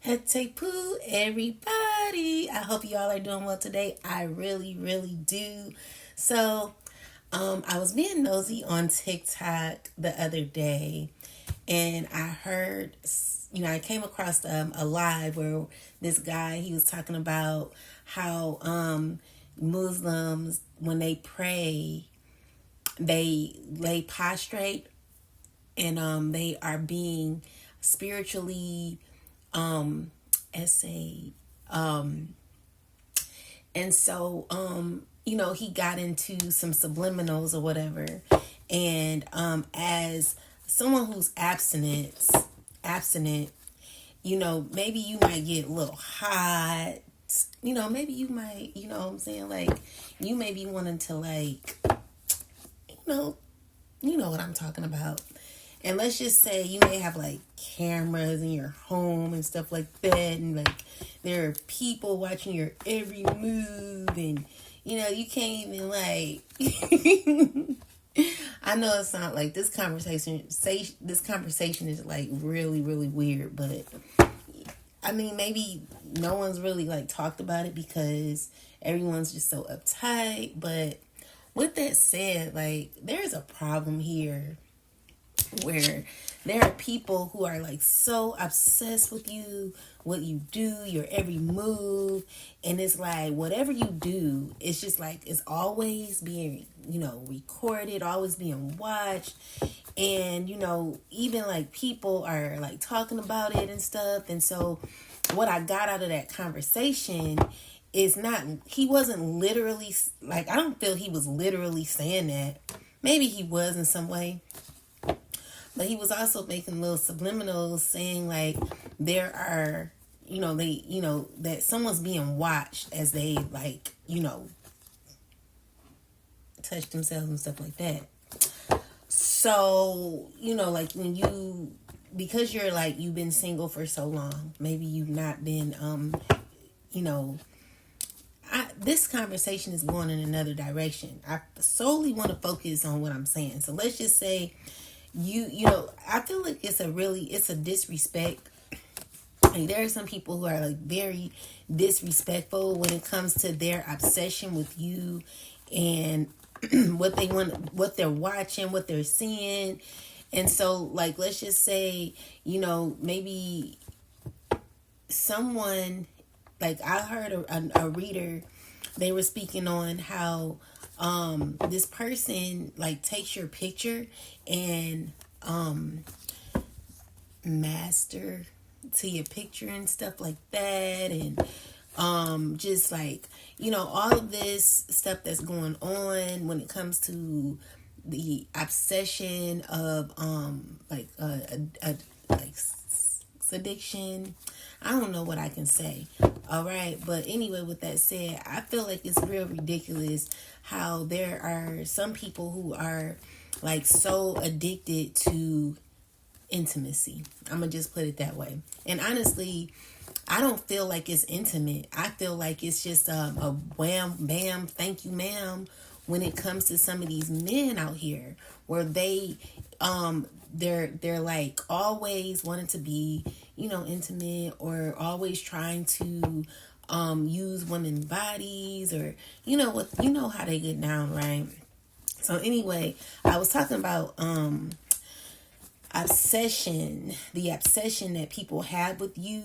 Hete poo, everybody. I hope you all are doing well today. I really, really do. So, I was being nosy on TikTok the other day, and I heard, I came across a live where this guy he was talking about how Muslims when they pray, they lay prostrate and they are being spiritually essay. And so, he got into some subliminals or whatever. And as someone who's abstinent, maybe you might get a little hot. Maybe you might, what I'm saying? Like, you may be wanting to, like, know, you know what I'm talking about. And let's just say you may have like cameras in your home and stuff like that, and like there are people watching your every move, and you can't even like. I know it's not like this conversation. This conversation is like really, really weird, but I mean maybe no one's really like talked about it because everyone's just so uptight. But with that said, like there's a problem here where there are people who are like so obsessed with you, what you do, your every move, and it's like whatever you do, it's just like it's always being, recorded, always being watched. And even like people are like talking about it and stuff. And so what I got out of that conversation is not, he wasn't literally like, I don't feel he was literally saying that. Maybe he was in some way. But he was also making little subliminals saying like there are, that someone's being watched as they like, touch themselves and stuff like that. So, like when because you're like, you've been single for so long, maybe you've not been, this conversation is going in another direction. I solely want to focus on what I'm saying. So let's just say, I feel like it's a disrespect. Like there are some people who are like very disrespectful when it comes to their obsession with you and what they want, what they're watching, what they're seeing. And so like, let's just say, maybe someone, like I heard a reader, they were speaking on how this person like takes your picture and master to your picture and stuff like that, and just like all of this stuff that's going on when it comes to the obsession of like addiction. I don't know what I can say. All right. But anyway, with that said, I feel like it's real ridiculous how there are some people who are like so addicted to intimacy. I'm going to just put it that way. And honestly, I don't feel like it's intimate. I feel like it's just a wham, bam, thank you, ma'am, when it comes to some of these men out here where they're like always wanting to be, intimate, or always trying to use women's bodies, or how they get down, right? So anyway, I was talking about the obsession that people have with you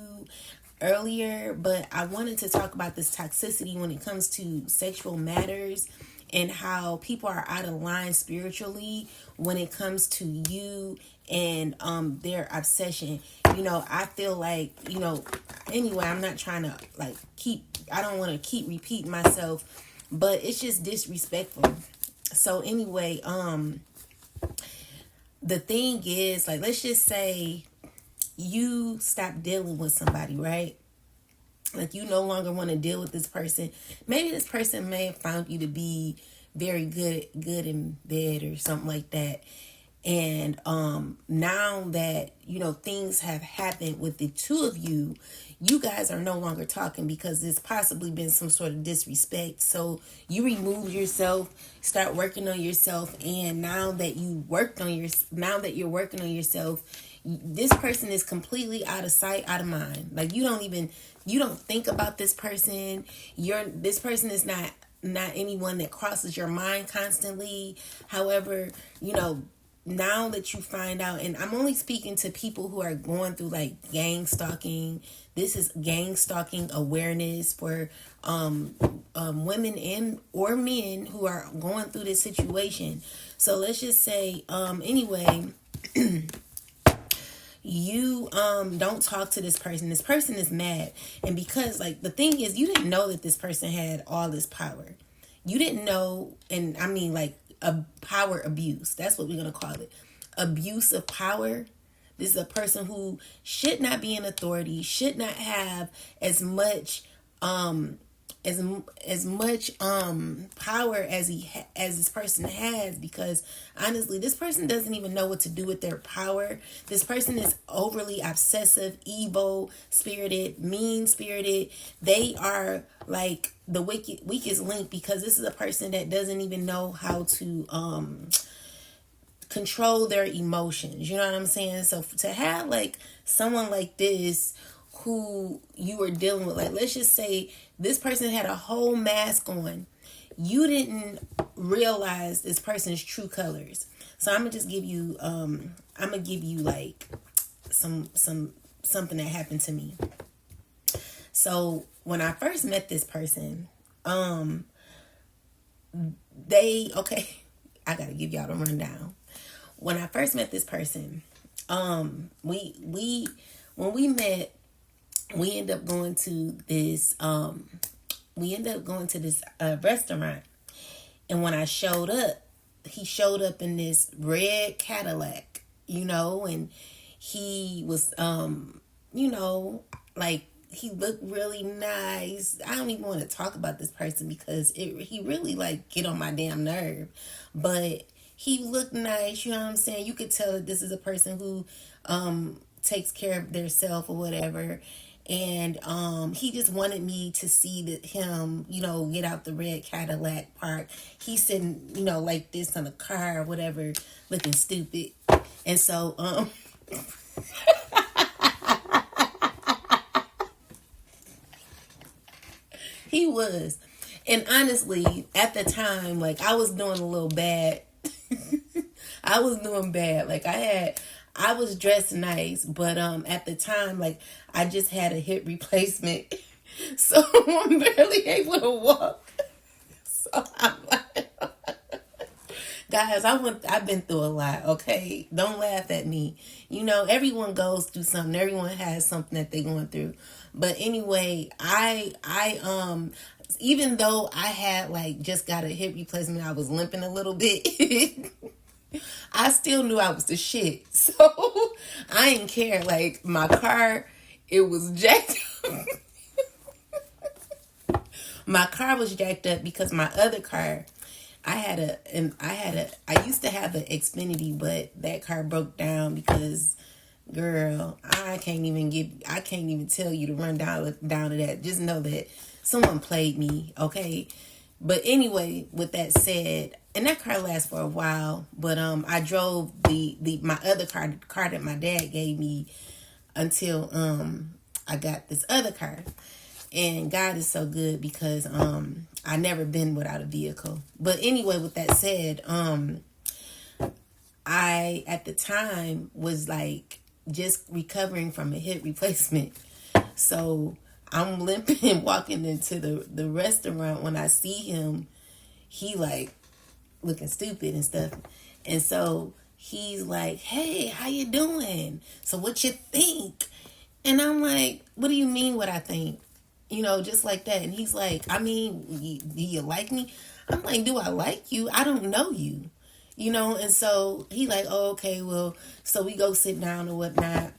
earlier, but I wanted to talk about this toxicity when it comes to sexual matters and how people are out of line spiritually when it comes to you and their obsession. I feel like, anyway, I'm not trying to like I don't want to keep repeating myself, but it's just disrespectful. So anyway, the thing is, like, let's just say you stop dealing with somebody, right? Like you no longer want to deal with this person. Maybe this person may have found you to be very good in bed or something like that. And now that, things have happened with the two of you, you guys are no longer talking because there's possibly been some sort of disrespect. So you remove yourself, start working on yourself. And now that you're working on yourself, This person is completely out of sight, out of mind. Like you don't think about this person. This person is not anyone that crosses your mind constantly. However, now that you find out, and I'm only speaking to people who are going through like gang stalking. This is gang stalking awareness for women and or men who are going through this situation. So let's just say anyway, you don't talk to this person. This person is mad, and because like the thing is, you didn't know that this person had all this power. You didn't know, and I mean like a power abuse. That's what we're gonna call it. Abuse of power. This is a person who should not be in authority, should not have as much as much power as as this person has, because honestly this person doesn't even know what to do with their power. This person is overly obsessive, evil spirited, mean spirited. They are like the weakest link, because this is a person that doesn't even know how to control their emotions. You know what I'm saying? So to have like someone like this who you were dealing with, like let's just say this person had a whole mask on. You didn't realize this person's true colors. So I'm gonna just give you like something that happened to me. So when I first met this person, I gotta give y'all the rundown. When I first met this person, when we met, we ended up going to this restaurant. And when I showed up, he showed up in this red Cadillac, and he was like he looked really nice. I don't even want to talk about this person because he really like get on my damn nerve. But he looked nice, you know what I'm saying? You could tell that this is a person who takes care of their self or whatever. And he just wanted me to see him, get out the red Cadillac park. He's sitting, like this on a car or whatever, looking stupid. And so, he was. And honestly, at the time, like, I was doing a little bad. I was doing bad. Like, I was dressed nice, but at the time, like, I just had a hip replacement, so I'm barely able to walk. So I'm like, guys, I've been through a lot. Okay, don't laugh at me. Everyone goes through something. Everyone has something that they're going through. But anyway, I even though I had like just got a hip replacement, I was limping a little bit. I still knew I was the shit. So I didn't care. Like my car, it was jacked up. My car was jacked up because my other car, I used to have an Xfinity, but that car broke down because, girl, I can't even tell you to run down to that. Just know that someone played me, okay? But anyway, with that said, and that car lasts for a while, but I drove my other car that my dad gave me until I got this other car. And God is so good because I never been without a vehicle. But anyway, with that said, I at the time was like just recovering from a hip replacement. So I'm limping walking into the restaurant. When I see him, he like looking stupid and stuff. And so he's like, "Hey, how you doing? So what you think?" And I'm like, "What do you mean what I think?" Just like that. And he's like, "I mean, do you like me?" I'm like, "Do I like you? I don't know you." And so he like, "Oh, okay, well," so we go sit down or whatnot.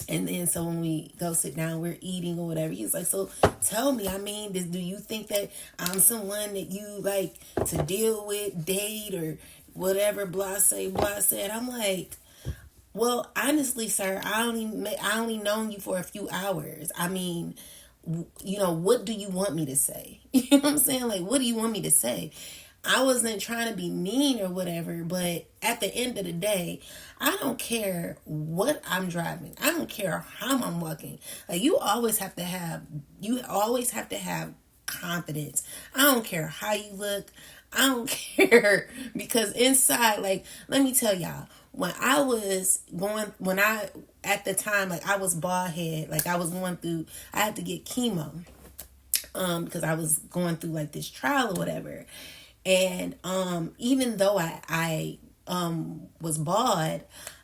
And then so when we go sit down, we're eating or whatever. He's like, "So tell me, I mean, do you think that I'm someone that you like to deal with, date, or whatever, blase, blase?" And I'm like, "Well, honestly, sir, I only known you for a few hours. I mean, what do you want me to say?" You know what I'm saying? Like, what do you want me to say? I wasn't trying to be mean or whatever, but at the end of the day, I don't care what I'm driving. I don't care how I'm walking. Like, you always have to have confidence. I don't care how you look. I don't care, because inside, like, let me tell y'all, at the time, like, I was bald head, like, I had to get chemo, because I was going through like this trial or whatever. And even though I was bald,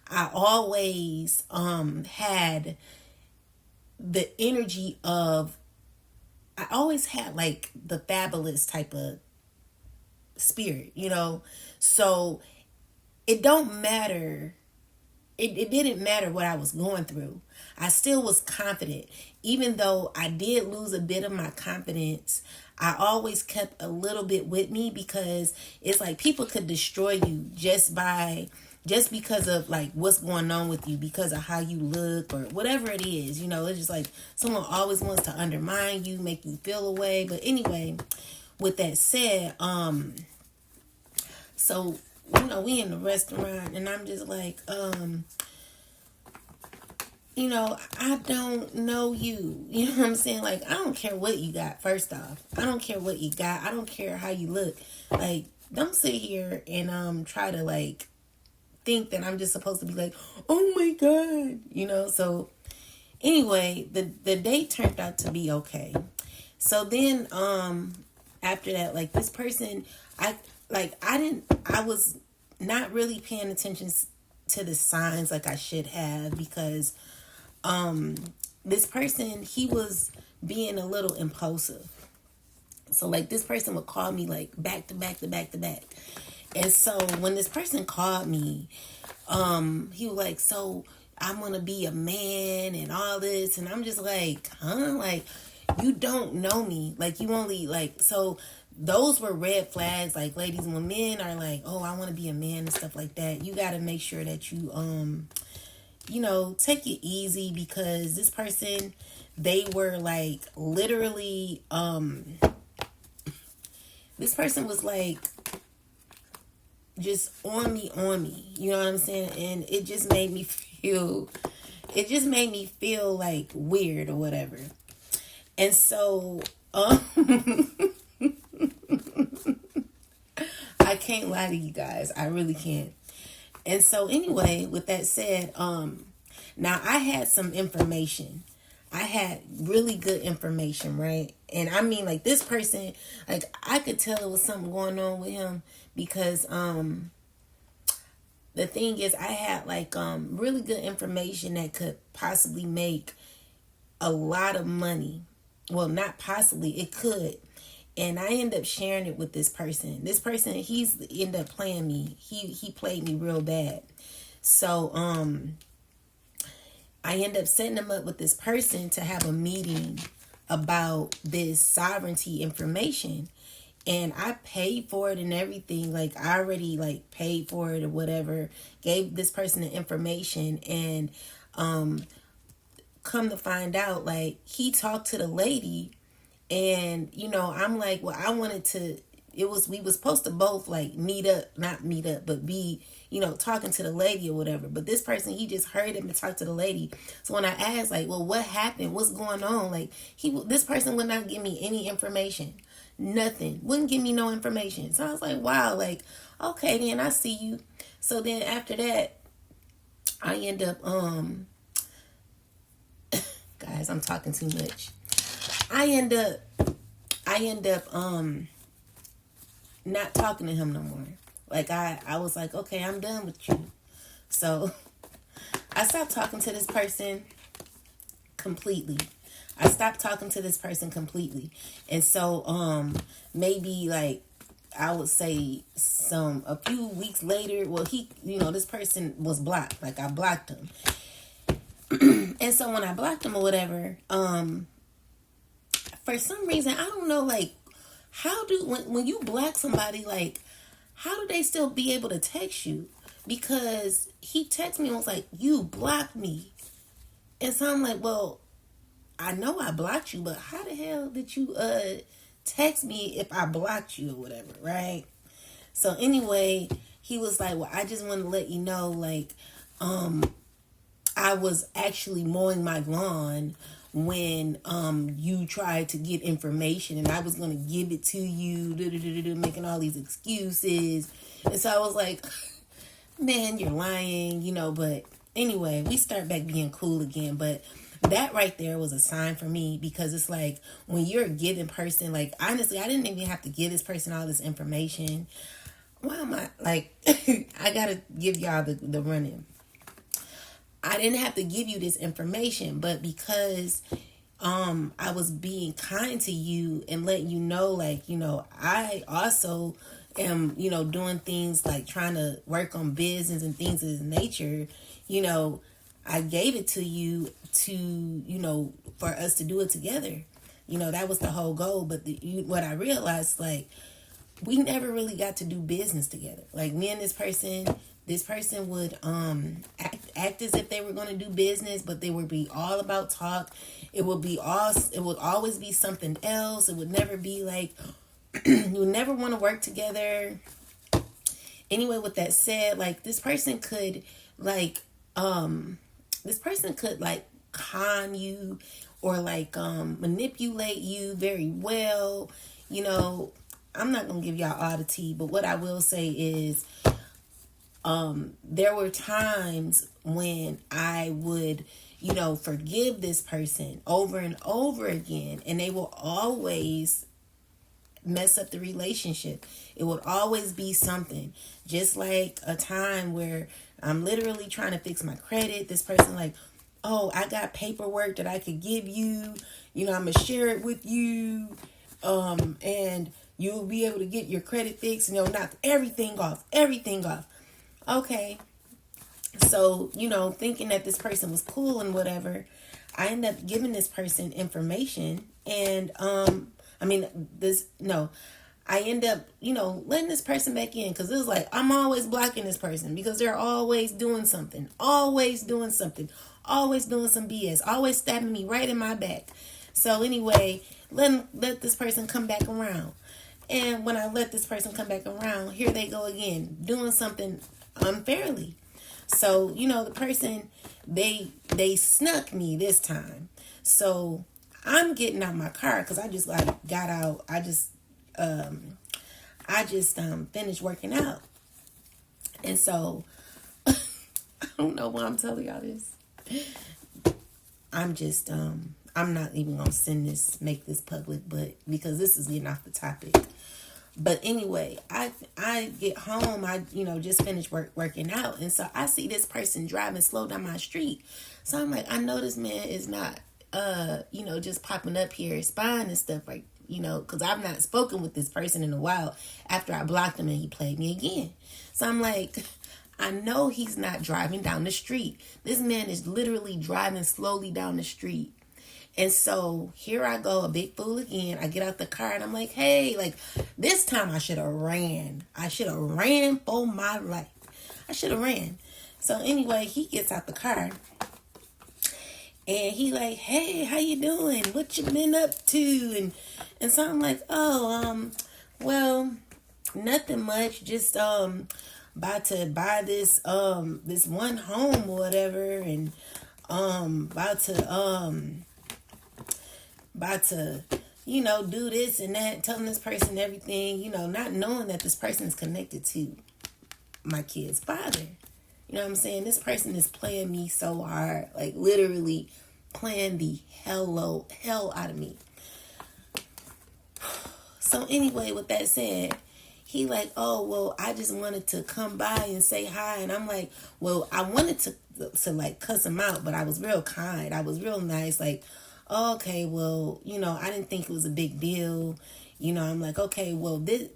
I always had the energy of, I always had like the fabulous type of spirit, you know? So it don't matter. It didn't matter what I was going through. I still was confident. Even though I did lose a bit of my confidence, I always kept a little bit with me, because it's like people could destroy you just because of like what's going on with you, because of how you look or whatever it is. You know, it's just like someone always wants to undermine you, make you feel away. But anyway, with that said, so, you know, we in the restaurant, and I'm just like, you know, I don't know you. You know what I'm saying? Like, I don't care what you got, first off. I don't care what you got. I don't care how you look. Like, don't sit here and try to, like, think that I'm just supposed to be like, oh my God. You know? So, anyway, the date turned out to be okay. So then, after that, like, this person, I was not really paying attention to the signs like I should have, because this person, he was being a little impulsive. So like, this person would call me like back to back to back to back. And so when this person called me, he was like, so I'm gonna be a man and all this, and I'm just like, huh? Like, you don't know me. Like, you only like, so those were red flags. Like, ladies, when men are like, oh, I want to be a man and stuff like that, you got to make sure that you you know, take it easy, because this person, they were like literally this person was like just on me, you know what I'm saying? And it just made me feel like weird or whatever. And so I can't lie to you guys, I really can't. And so anyway, with that said, now I had some information. I had really good information, right? And I mean, like, this person, like, I could tell there was something going on with him, because the thing is, I had like really good information that could possibly make a lot of money. Well, not possibly, it could. And I end up sharing it with this person. This person, he's ended up playing me. He played me real bad. So I end up setting him up with this person to have a meeting about this sovereignty information. And I paid for it and everything. Like, I already like paid for it or whatever. Gave this person the information, and come to find out, like, he talked to the lady. And, you know, I'm like, well, we was supposed to both like not meet up, but be, you know, talking to the lady or whatever. But this person, he just heard him and talked to the lady. So when I asked, like, well, what happened? What's going on? Like, this person would not give me any information. Nothing. Wouldn't give me no information. So I was like, wow, like, okay, then I see you. So then after that, I end up, guys, I'm talking too much. I end up not talking to him no more. Like, I was like, okay, I'm done with you. So I stopped talking to this person completely. And so maybe like, I would say a few weeks later, well, this person was blocked. Like, I blocked him. And so when I blocked him or whatever, for some reason, I don't know, like, when you block somebody, like, how do they still be able to text you? Because he texted me and was like, you blocked me. And so I'm like, well, I know I blocked you, but how the hell did you text me if I blocked you or whatever, right? So anyway, he was like, well, I just want to let you know, like, I was actually mowing my lawn when you tried to get information, and I was going to give it to you, making all these excuses. And so I was like, man, you're lying, but anyway, we start back being cool again. But that right there was a sign for me, because it's like, when you're a giving person, like, honestly, I didn't even have to give this person all this information. Why am I, like, I gotta give y'all the run-in. I didn't have to give you this information, but because I was being kind to you and letting you know, like, I also am, doing things like trying to work on business and things of this nature, I gave it to you to, for us to do it together. That was the whole goal. But what I realized, like, we never really got to do business together. Like, me and this person would act as if they were going to do business, but they would be all about talk. It would always be something else. It would never be like, you would never want to work together. Anyway, with that said, like, this person could like con you, or like manipulate you very well. I'm not gonna give y'all all the tea, but what I will say is, there were times when I would, forgive this person over and over again, and they will always mess up the relationship. It would always be something. Just like a time where I'm literally trying to fix my credit. This person like, oh, I got paperwork that I could give you. I'm going to share it with you. And you'll be able to get your credit fixed, and knock everything off. Okay. So, thinking that this person was cool and whatever, I ended up giving this person information, and, I end up, letting this person back in, because it was like, I'm always blocking this person because they're always doing something, always doing some BS, always stabbing me right in my back. So anyway, let this person come back around. And when I let this person come back around, here they go again, doing something unfairly. So, the person, they snuck me this time. So I'm getting out my car, because I just got out. I just finished working out. And so I don't know why I'm telling y'all this. I'm not even gonna make this public, but because this is getting off the topic. But anyway, I get home, I just finished working out, and so I see this person driving slow down my street. So I'm like, I know this man is not just popping up here spying and stuff, like, because I've not spoken with this person in a while after I blocked him and he played me again. So I'm like, I know he's not driving down the street. This man is literally driving slowly down the street. And so here I go, a big fool again. I get out the car and I'm like, hey, like, this time I should have ran. I should have ran for my life. I should have ran. So anyway, he gets out the car and he like, hey, how you doing? What you been up to? And so I'm like, oh, well, nothing much. Just about to buy this one home or whatever, and about to do this and that, telling this person everything, not knowing that this person is connected to my kid's father. You know what I'm saying? This person is playing me so hard, like literally playing the hell out of me. So anyway, with that said, he like, oh, well, I just wanted to come by and say hi. And I'm like, well, I wanted to like cuss him out, but I was real kind. I was real nice. Like, okay, well, I didn't think it was a big deal. I'm like, okay, well, this,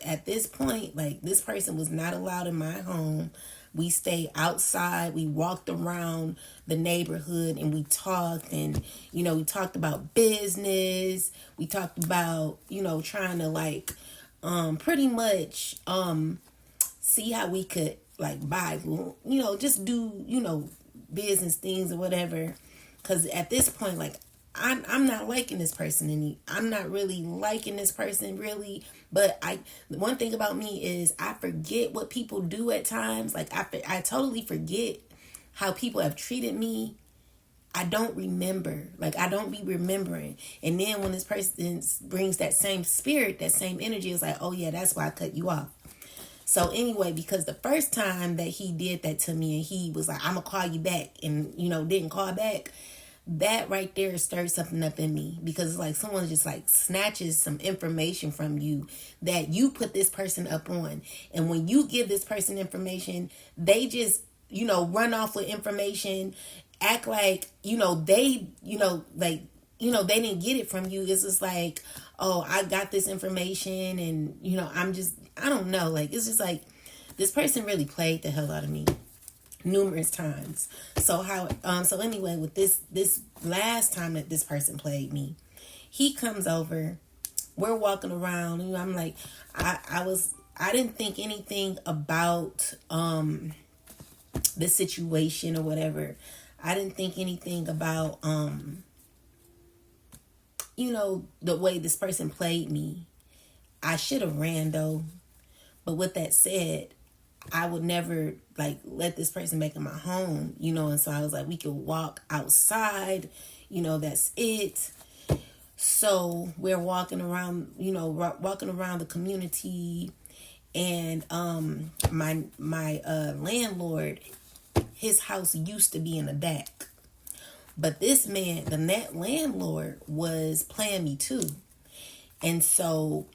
at this point, like, this person was not allowed in my home. We stayed outside. We walked around the neighborhood and we talked, and, we talked about business. We talked about, trying to like, pretty much, see how we could like buy, just do, business things or whatever. Cause at this point, like, I'm not liking this person I'm not really liking this person really. But one thing about me is I forget what people do at times. Like I totally forget how people have treated me. I don't remember. Like I don't be remembering. And then when this person brings that same spirit, that same energy, it's like, oh yeah, that's why I cut you off. So anyway, because the first time that he did that to me and he was like, I'm going to call you back and, didn't call back, that right there stirred something up in me, because it's like someone just like snatches some information from you that you put this person up on. And when you give this person information, they just, run off with information, act like, they, they didn't get it from you. It's just like, oh, I got this information and, I don't know. Like, it's just like this person really played the hell out of me numerous times. So anyway, with this last time that this person played me, he comes over, we're walking around, and I'm like, I didn't think anything about the situation or whatever. I didn't think anything about the way this person played me. I should have ran though. But with that said, I would never like let this person back in my home, and so I was like, we could walk outside, that's it. So we're walking around, walking around the community, and my landlord, his house used to be in the back. But this man, the net landlord, was playing me too. And so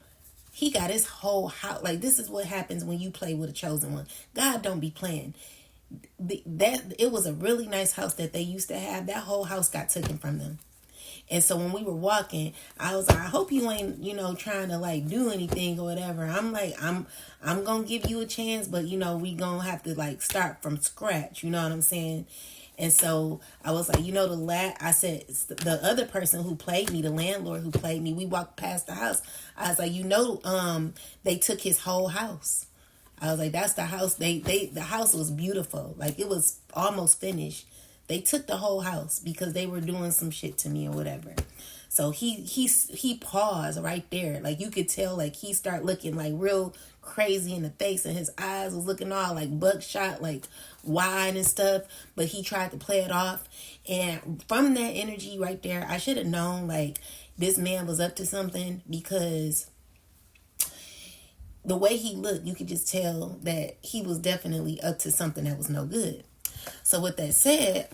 he got his whole house. Like, this is what happens when you play with a chosen one. God don't be playing. It was a really nice house that they used to have. That whole house got taken from them. And so when we were walking, I was like, I hope you ain't, trying to like do anything or whatever. I'm like, I'm going to give you a chance, but we going to have to like start from scratch. You know what I'm saying? And so I was like, I said, the other person who played me, the landlord who played me, we walked past the house. I was like, they took his whole house. I was like, that's the house. The house was beautiful. Like, it was almost finished. They took the whole house because they were doing some shit to me or whatever. So he paused right there. Like, you could tell, like, he started looking like real crazy in the face, and his eyes was looking all like buckshot, like wide and stuff. But he tried to play it off. And from that energy right there, I should have known like this man was up to something, because the way he looked, you could just tell that he was definitely up to something that was no good. So with that said,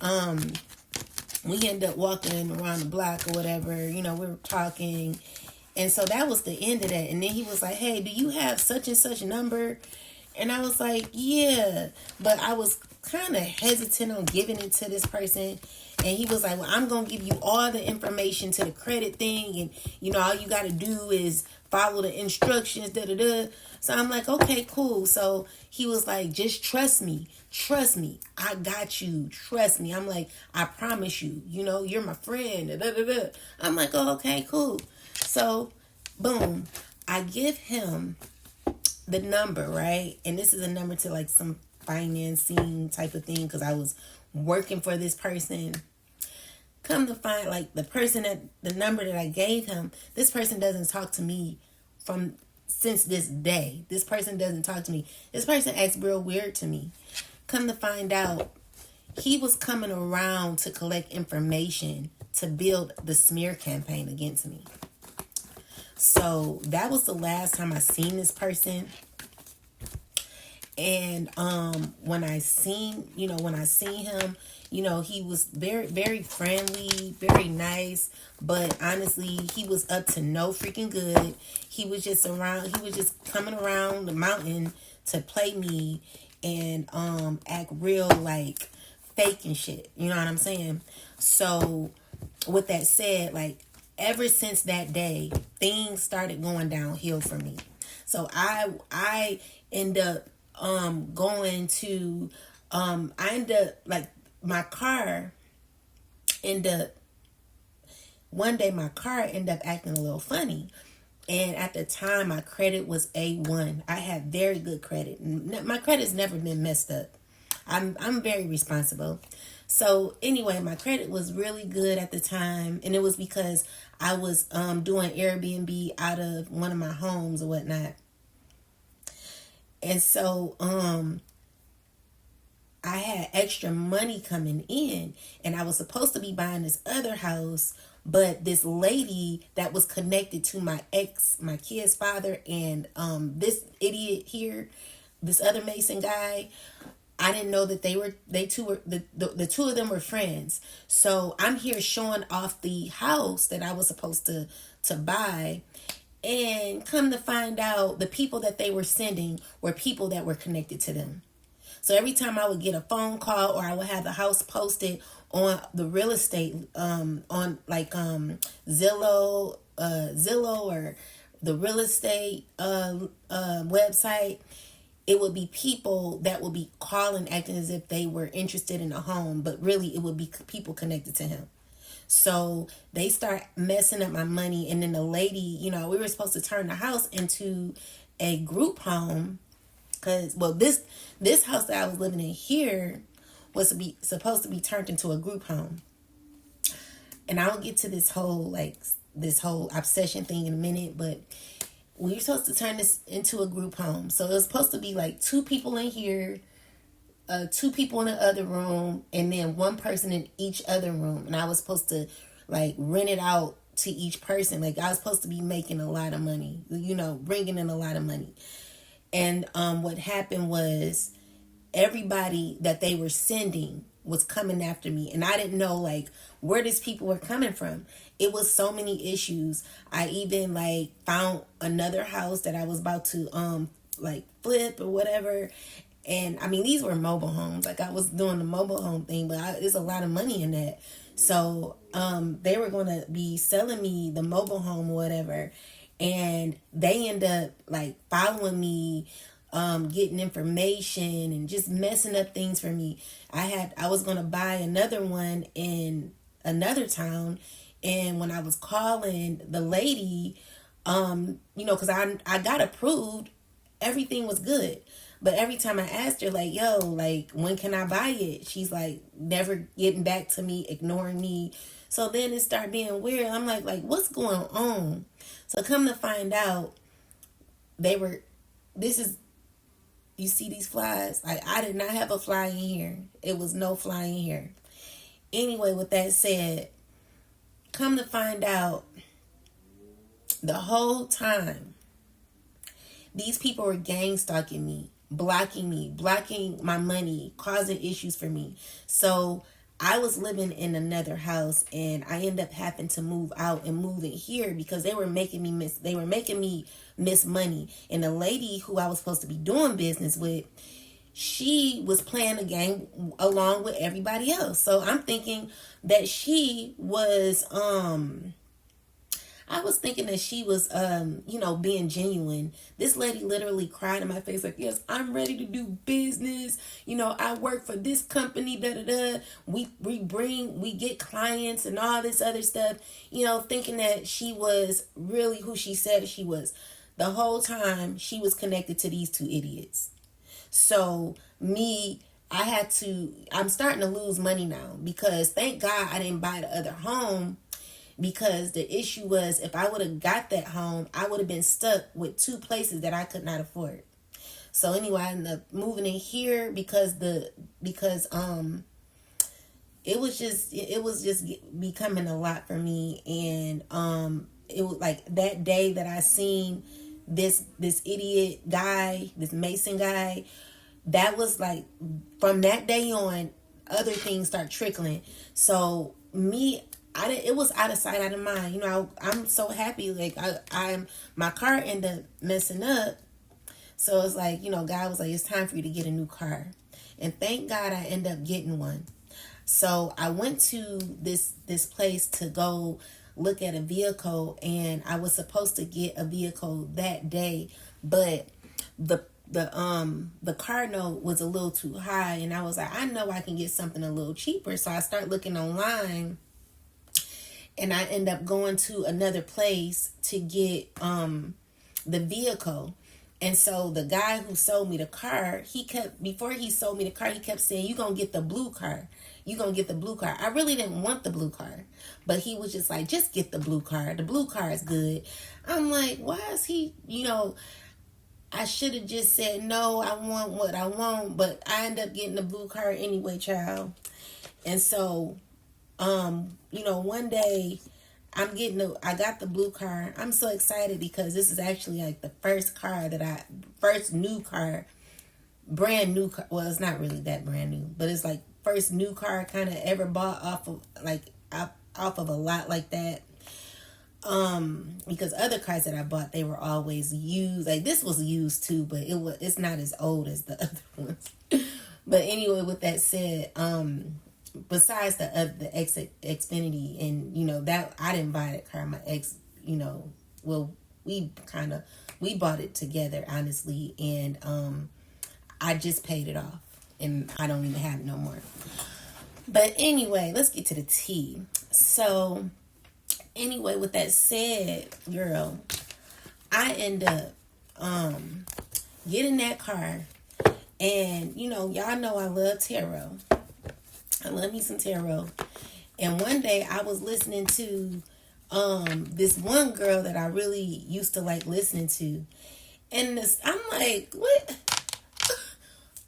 we ended up walking around the block or whatever, we were talking. And so that was the end of that. And then he was like, hey, do you have such and such number? And I was like, yeah. But I was kind of hesitant on giving it to this person. And he was like, well, I'm going to give you all the information to the credit thing. And, all you got to do is follow the instructions, da-da-da. So I'm like, okay, cool. So he was like, just trust me. Trust me. I got you. Trust me. I'm like, I promise you. You're my friend. Da-da-da-da. I'm like, oh, okay, cool. So, boom. I give him the number, right? And this is a number to like some financing type of thing, because I was working for this person. Come to find, like, the number that I gave him, this person doesn't talk to me since this day. This person doesn't talk to me. This person acts real weird to me. Come to find out, he was coming around to collect information to build the smear campaign against me. So that was the last time I seen this person. And when I seen him, he was very, very friendly, very nice. But honestly, he was up to no freaking good. He was just coming around the mountain to play me and act real like fake and shit. You know what I'm saying? So with that said, like, ever since that day, things started going downhill for me. So I end up going to I end up like one day my car ended up acting a little funny. And at the time, my credit was A1. I had very good credit. My credit's never been messed up. I'm very responsible. So anyway, my credit was really good at the time, and it was because I was doing Airbnb out of one of my homes or whatnot. And so I had extra money coming in, and I was supposed to be buying this other house, but this lady that was connected to my kid's father, and this idiot here, this other Mason guy, I didn't know that the two of them were friends. So I'm here showing off the house that I was supposed to buy, and come to find out, the people that they were sending were people that were connected to them. So every time I would get a phone call, or I would have the house posted on the real estate, on like Zillow, or the real estate website, it would be people that would be calling, acting as if they were interested in a home, but really it would be people connected to him. So they start messing up my money. And then the lady, we were supposed to turn the house into a group home. Because, well, this house that I was living in here was supposed to be turned into a group home. And I'll get to this whole obsession thing in a minute, but we were supposed to turn this into a group home. So it was supposed to be like 2 people in here, 2 people in the other room, and then 1 person in each other room. And I was supposed to like rent it out to each person. Like I was supposed to be making a lot of money, bringing in a lot of money. And what happened was, everybody that they were sending was coming after me, and I didn't know like where these people were coming from. It was so many issues. I even like found another house that I was about to like flip or whatever. And I mean, these were mobile homes. Like I was doing the mobile home thing, but there's a lot of money in that. So they were going to be selling me the mobile home or whatever. And they end up like following me, getting information and just messing up things for me. I was going to buy another one in another town. And when I was calling the lady, cause I got approved, everything was good. But every time I asked her, like, yo, like, when can I buy it? She's like, never getting back to me, ignoring me. So then it started being weird. I'm like, what's going on? So come to find out, you see these flies? Like, I did not have a fly in here. It was no fly in here. Anyway, with that said, come to find out, the whole time, these people were gang stalking me, blocking my money, causing issues for me. So I was living in another house, and I ended up having to move out and move in here because they were making me miss money. And the lady who I was supposed to be doing business with, she was playing a game along with everybody else. So I'm thinking that she was being genuine. This lady literally cried in my face like, yes, I'm ready to do business. I work for this company, We get clients and all this other stuff, thinking that she was really who she said she was. The whole time she was connected to these 2 idiots. So I'm starting to lose money now, because thank God I didn't buy the other home. Because the issue was, if I would have got that home, I would have been stuck with 2 places that I could not afford. So anyway, I ended up moving in here because it was just becoming a lot for me. And it was like that day that I seen this idiot guy, this Mason guy, that was like, from that day on, other things start trickling. So it was out of sight, out of mind. I'm so happy. Like my car ended up messing up. So it's like, God was like, it's time for you to get a new car. And thank God I ended up getting one. So I went to this place to go look at a vehicle, and I was supposed to get a vehicle that day, but the car note was a little too high, and I was like, I know I can get something a little cheaper. So I start looking online, and I end up going to another place to get the vehicle. And so the guy who sold me the car, before he sold me the car, he kept saying, "You gonna get the blue car. You gonna get the blue car." I really didn't want the blue car, but he was just like, "Just get the blue car. The blue car is good." I'm like, why is he, I should have just said, no, I want what I want, but I end up getting the blue car anyway, child. And so, one day I got the blue car. I'm so excited because this is actually like the first new car, brand new car. Well, it's not really that brand new, but it's like first new car I kind of ever bought off of a lot like that. Because other cars that I bought, they were always used. Like this was used too, but it's not as old as the other ones. But anyway, with that said, besides the Xfinity, and that I didn't buy that car. My ex, well, we bought it together, honestly, and I just paid it off, and I don't even have it no more. But anyway, let's get to the tea. So anyway, with that said, girl, I end up getting that car, and y'all know I love tarot. I love me some tarot. And one day I was listening to this one girl that I really used to like listening to, and I'm like,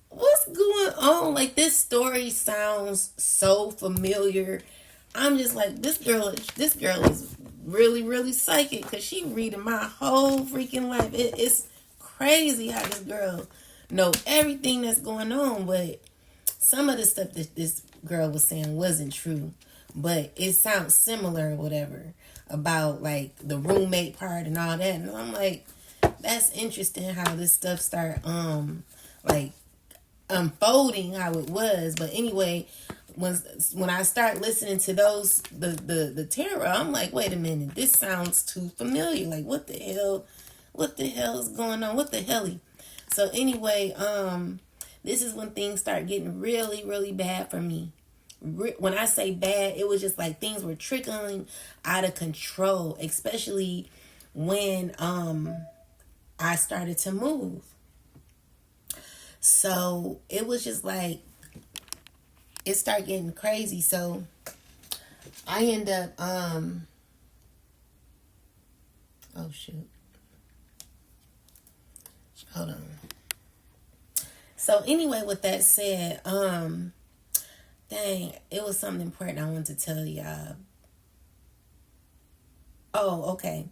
what's going on? Like, this story sounds so familiar. I'm just like, this girl is really, really psychic, because she reading my whole freaking life. It's crazy how this girl know everything that's going on, but some of the stuff that this girl was saying wasn't true, but it sounds similar or whatever about like the roommate part and all that. And I'm like, that's interesting how this stuff start like unfolding how it was. But anyway, when I start listening to those the tarot, I'm like, wait a minute, this sounds too familiar. Like, what the hell is going on? What the helly? So anyway, this is when things start getting really, really bad for me. When I say bad, it was just like things were trickling out of control, especially when I started to move. So it was just like, it started getting crazy. So I end up, oh shoot. Hold on. So anyway, with that said, dang, it was something important I wanted to tell y'all. Oh, okay.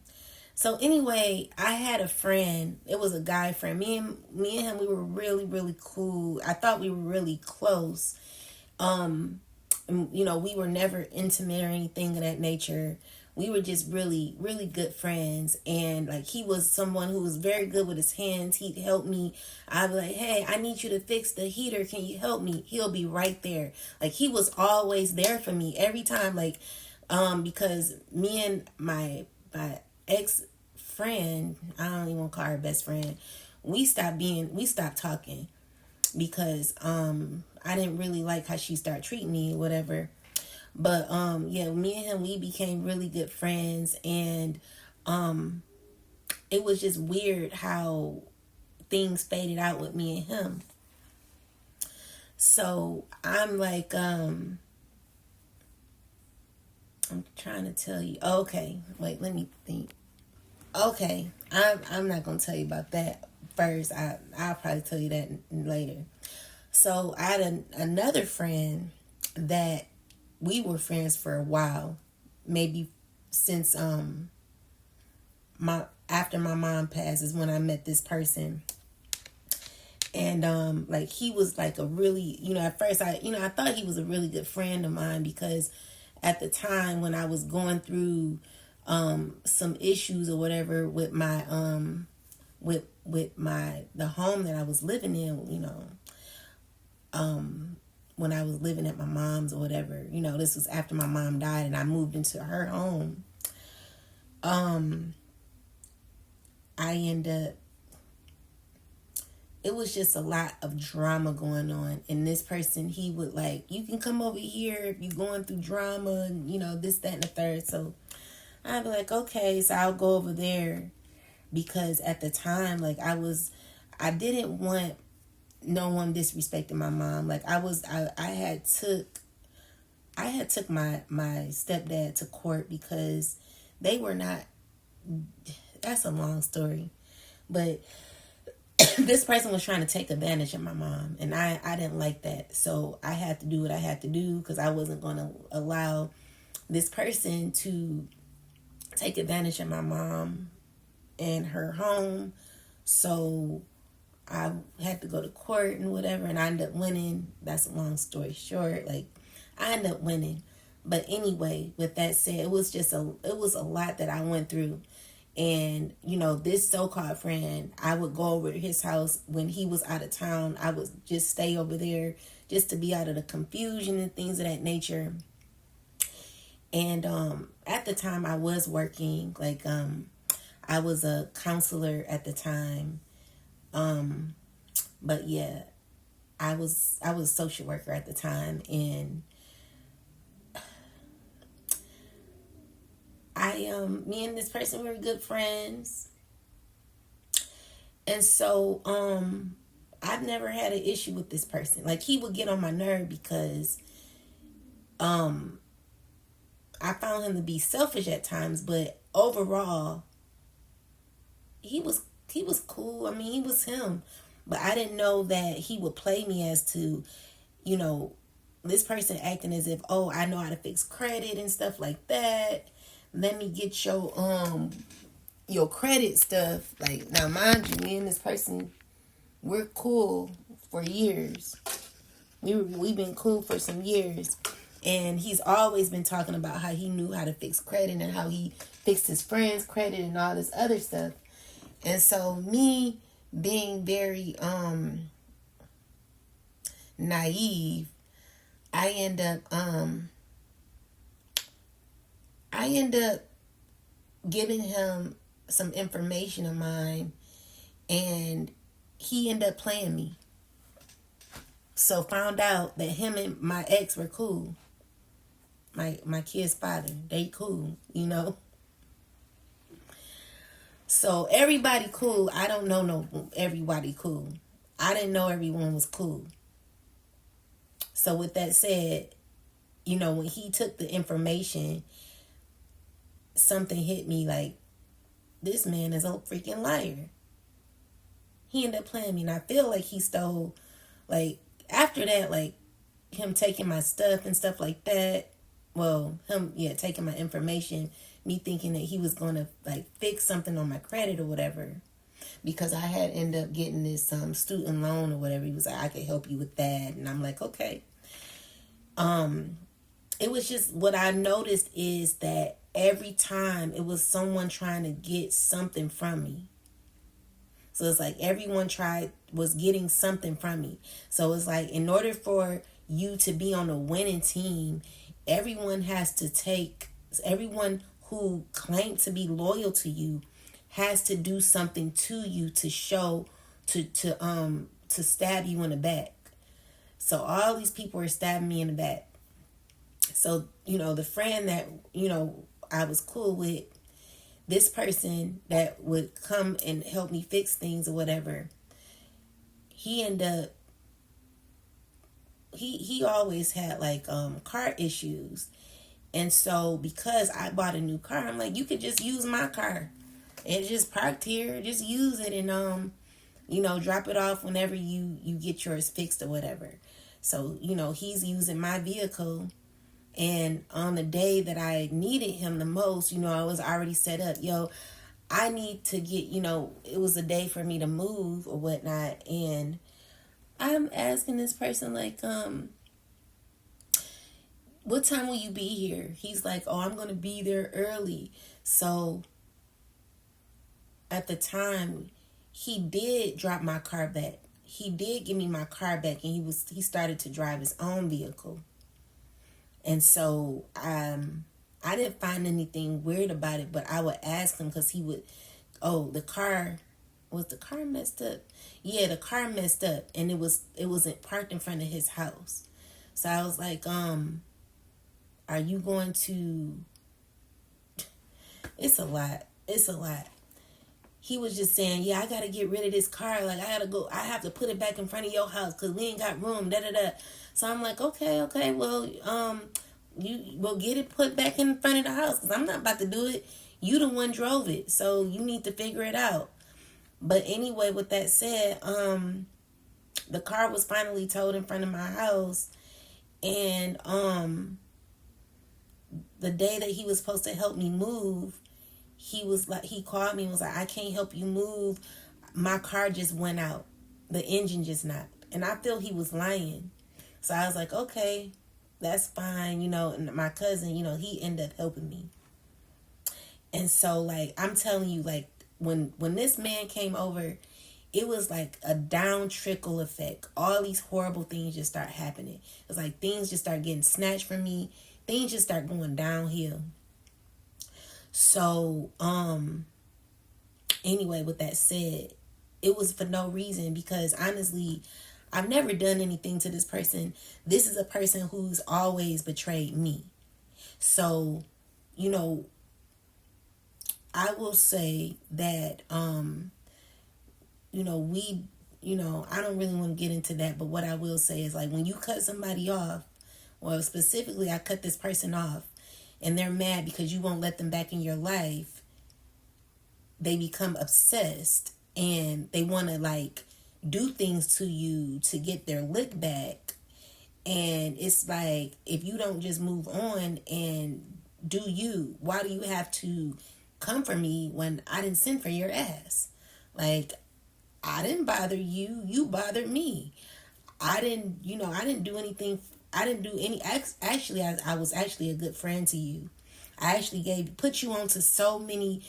So anyway, I had a friend. It was a guy friend. Me and him, we were really, really cool. I thought we were really close. We were never intimate or anything of that nature. We were just really, really good friends. And like, he was someone who was very good with his hands. He'd help me. I'd be like, hey, I need you to fix the heater. Can you help me? He'll be right there. Like, he was always there for me every time. Like, because me and my ex friend, I don't even want to call her best friend, we stopped talking because I didn't really like how she started treating me or whatever. But yeah, me and him, we became really good friends, and it was just weird how things faded out with me and him. So I'm like, I'm trying to tell you. Okay, wait, let me think. Okay, I'm not gonna tell you about that first. I'll probably tell you that later. So I had another friend that we were friends for a while, maybe since after my mom passed is when I met this person. And like, he was like a really, at first I thought he was a really good friend of mine, because at the time when I was going through some issues or whatever with my with the home that I was living in, when I was living at my mom's or whatever, this was after my mom died and I moved into her home. I end up, it was just a lot of drama going on. And this person, he would like, you can come over here if you're going through drama and, this, that, and the third. So I'd be like, okay, so I'll go over there. because at the time, like, I didn't want no one disrespecting my mom. Like, I had took my stepdad to court because they were not, that's a long story, but this person was trying to take advantage of my mom, and I didn't like that. So I had to do what I had to do because I wasn't going to allow this person to take advantage of my mom and her home. So I had to go to court and whatever, and I ended up winning. That's a long story short. Like, I ended up winning. But anyway, with that said, it was a lot that I went through. And, you know, this so-called friend, I would go over to his house when he was out of town. I would just stay over there just to be out of the confusion and things of that nature. And at the time I was working, like, I was a counselor at the time. But yeah, I was a social worker at the time, and me and this person were good friends. And so, I've never had an issue with this person. Like, he would get on my nerve because, I found him to be selfish at times, but overall, he was cool. I mean, he was him, but I didn't know that he would play me as to, you know, this person acting as if, oh, I know how to fix credit and stuff like that. Let me get your credit stuff. Like, now mind you, me and this person, we're cool for years. We've been cool for some years. And he's always been talking about how he knew how to fix credit and how he fixed his friends' credit and all this other stuff. And so me being very naive, I end up giving him some information of mine, and he ended up playing me. So found out that him and my ex were cool. My kid's father, they cool, you know. So everybody cool. I don't know no everybody cool. I didn't know everyone was cool. So with that said, you know, when he took the information, something hit me like, this man is a freaking liar. He ended up playing me, and I feel like he stole, like, after that, like, him taking my stuff and stuff like that. Well, taking my information, me thinking that he was going to, like, fix something on my credit or whatever, because I had ended up getting this student loan or whatever. He was like, I could help you with that. And I'm like, okay. It was just, what I noticed is that every time it was someone trying to get something from me. So it's like everyone was getting something from me. So it's like, in order for you to be on a winning team, everyone who claimed to be loyal to you has to do something to you to show, to stab you in the back. So all these people were stabbing me in the back. So, you know, the friend that, you know, I was cool with, this person that would come and help me fix things or whatever, he ended up, he always had like car issues. And so because I bought a new car, I'm like, you could just use my car. It's just parked here. Just use it and you know, drop it off whenever you get yours fixed or whatever. So, you know, he's using my vehicle. And on the day that I needed him the most, you know, I was already set up. Yo, I need to get, you know, it was a day for me to move or whatnot. And I'm asking this person, like, what time will you be here? He's like, oh, I'm going to be there early. So at the time, he did drop my car back. He did give me my car back, and he started to drive his own vehicle. And so I didn't find anything weird about it, but I would ask him, because he would, was the car messed up? Yeah, the car messed up, and it wasn't parked in front of his house. So I was like, are you going to, it's a lot. he was just saying, yeah, I gotta get rid of this car. Like, I have to put it back in front of your house because we ain't got room, da da da. So I'm like, okay, well, you will get it put back in front of the house because I'm not about to do it. You the one drove it, so you need to figure it out. But anyway, with that said, the car was finally towed in front of my house, and the day that he was supposed to help me move, he called me and was like, I can't help you move. My car just went out. The engine just knocked. And I feel he was lying. So I was like, okay, that's fine, and my cousin, he ended up helping me. And so, like, I'm telling you, like, when this man came over, it was like a down trickle effect. All these horrible things just start happening. It's like things just start getting snatched from me. Things just start going downhill. So, anyway, with that said, it was for no reason because honestly, I've never done anything to this person. This is a person who's always betrayed me. So, I will say that, I don't really want to get into that, but what I will say is, like, when you cut somebody off, well, specifically, I cut this person off, and they're mad because you won't let them back in your life, they become obsessed, and they want to, like, do things to you to get their lick back, and it's like, if you don't just move on and do you, why do you have to come for me when I didn't send for your ass? Like, I didn't bother you. You bothered me. I didn't do anything. I didn't do any, actually, I was actually a good friend to you. I actually put you onto so many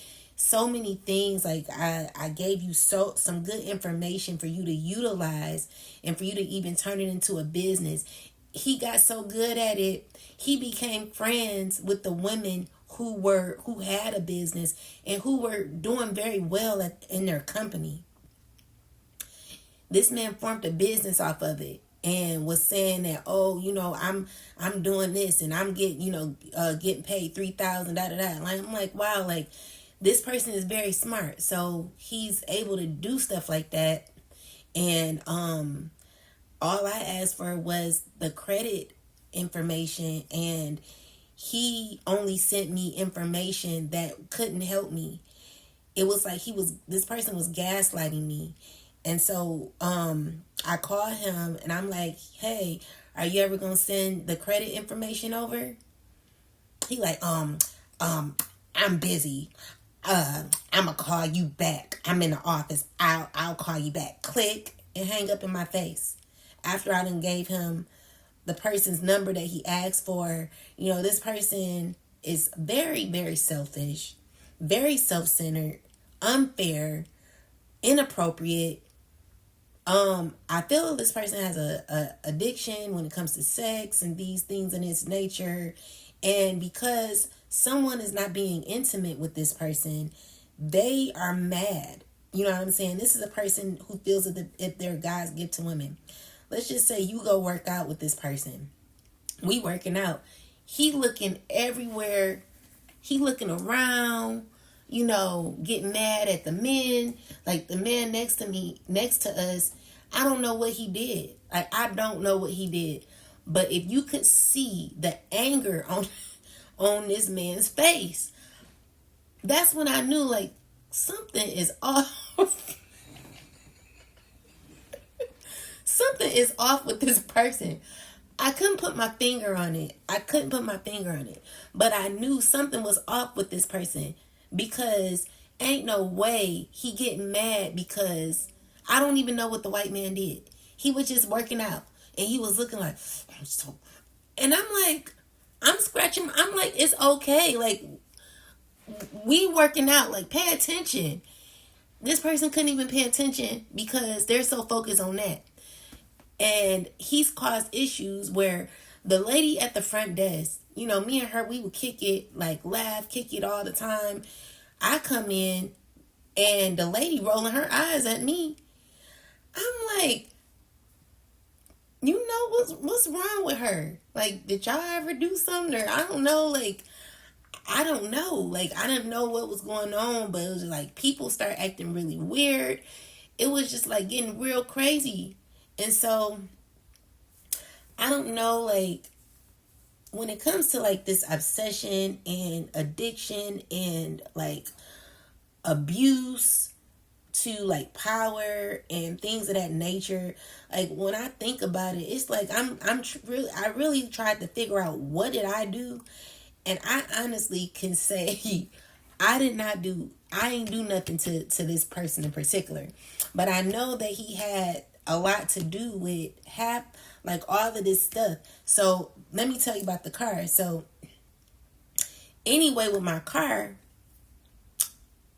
things. Like, I gave you some good information for you to utilize and for you to even turn it into a business. He got so good at it, he became friends with the women who had a business and who were doing very well in their company. This man formed a business off of it and was saying that, I'm doing this and I'm getting, getting paid $3,000, da da da. Like, I'm like, wow, like, this person is very smart. So he's able to do stuff like that. And all I asked for was the credit information, and he only sent me information that couldn't help me. It was like this person was gaslighting me. And so I called him and I'm like, hey, are you ever going to send the credit information over? He like, I'm busy. I'm going to call you back. I'm in the office. I'll call you back. Click, and hang up in my face. After I done gave him the person's number that he asked for. This person is very, very selfish, very self-centered, unfair, inappropriate. I feel this person has a addiction when it comes to sex and these things in its nature. And because someone is not being intimate with this person, they are mad. You know what I'm saying? This is a person who feels that if they're God's gift to women. Let's just say you go work out with this person. We working out. He looking everywhere. He looking around, getting mad at the men. Like, the man next to us, I don't know what he did. Like, I don't know what he did. But if you could see the anger on this man's face, that's when I knew, like, something is off. Something is off with this person. I couldn't put my finger on it. But I knew something was off with this person, because ain't no way he getting mad because I don't even know what the white man did. He was just working out and he was looking like, and I'm like, I'm scratching. I'm like, it's okay. Like, we working out. Like, pay attention. This person couldn't even pay attention because they're so focused on that. And he's caused issues where the lady at the front desk, me and her, we would kick it, like, laugh, kick it all the time. I come in and the lady rolling her eyes at me. I'm like, what's wrong with her? Like, did y'all ever do something? Or I don't know, like, I don't know. Like, I didn't know what was going on, but it was just like people start acting really weird. It was just like getting real crazy. And so, I don't know, like, when it comes to like this obsession and addiction and like abuse to like power and things of that nature, like when I think about it, it's like I really tried to figure out what did I do, and I honestly can say I ain't do nothing to this person in particular, but I know that he had a lot to do with like all of this stuff. So let me tell you about the car. So anyway, with my car,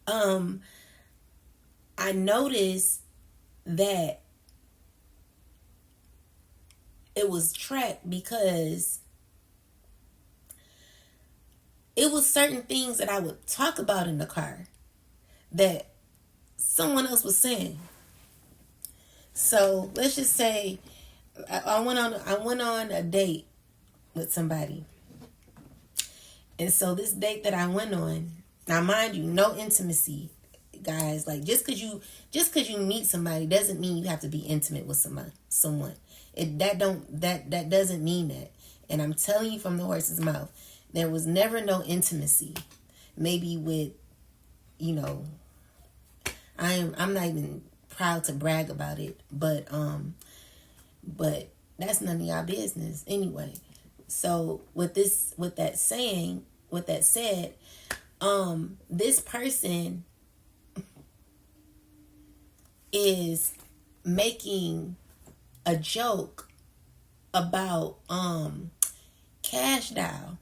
I noticed that it was tracked because it was certain things that I would talk about in the car that someone else was saying. So let's just say I went on a date with somebody. And so this date that I went on, now mind you, no intimacy, guys. Like just cause you meet somebody doesn't mean you have to be intimate with someone. That doesn't mean that. And I'm telling you from the horse's mouth, there was never no intimacy. Maybe with, I'm not even proud to brag about it, but that's none of y'all business anyway. So with that said, this person is making a joke about Cash Doll.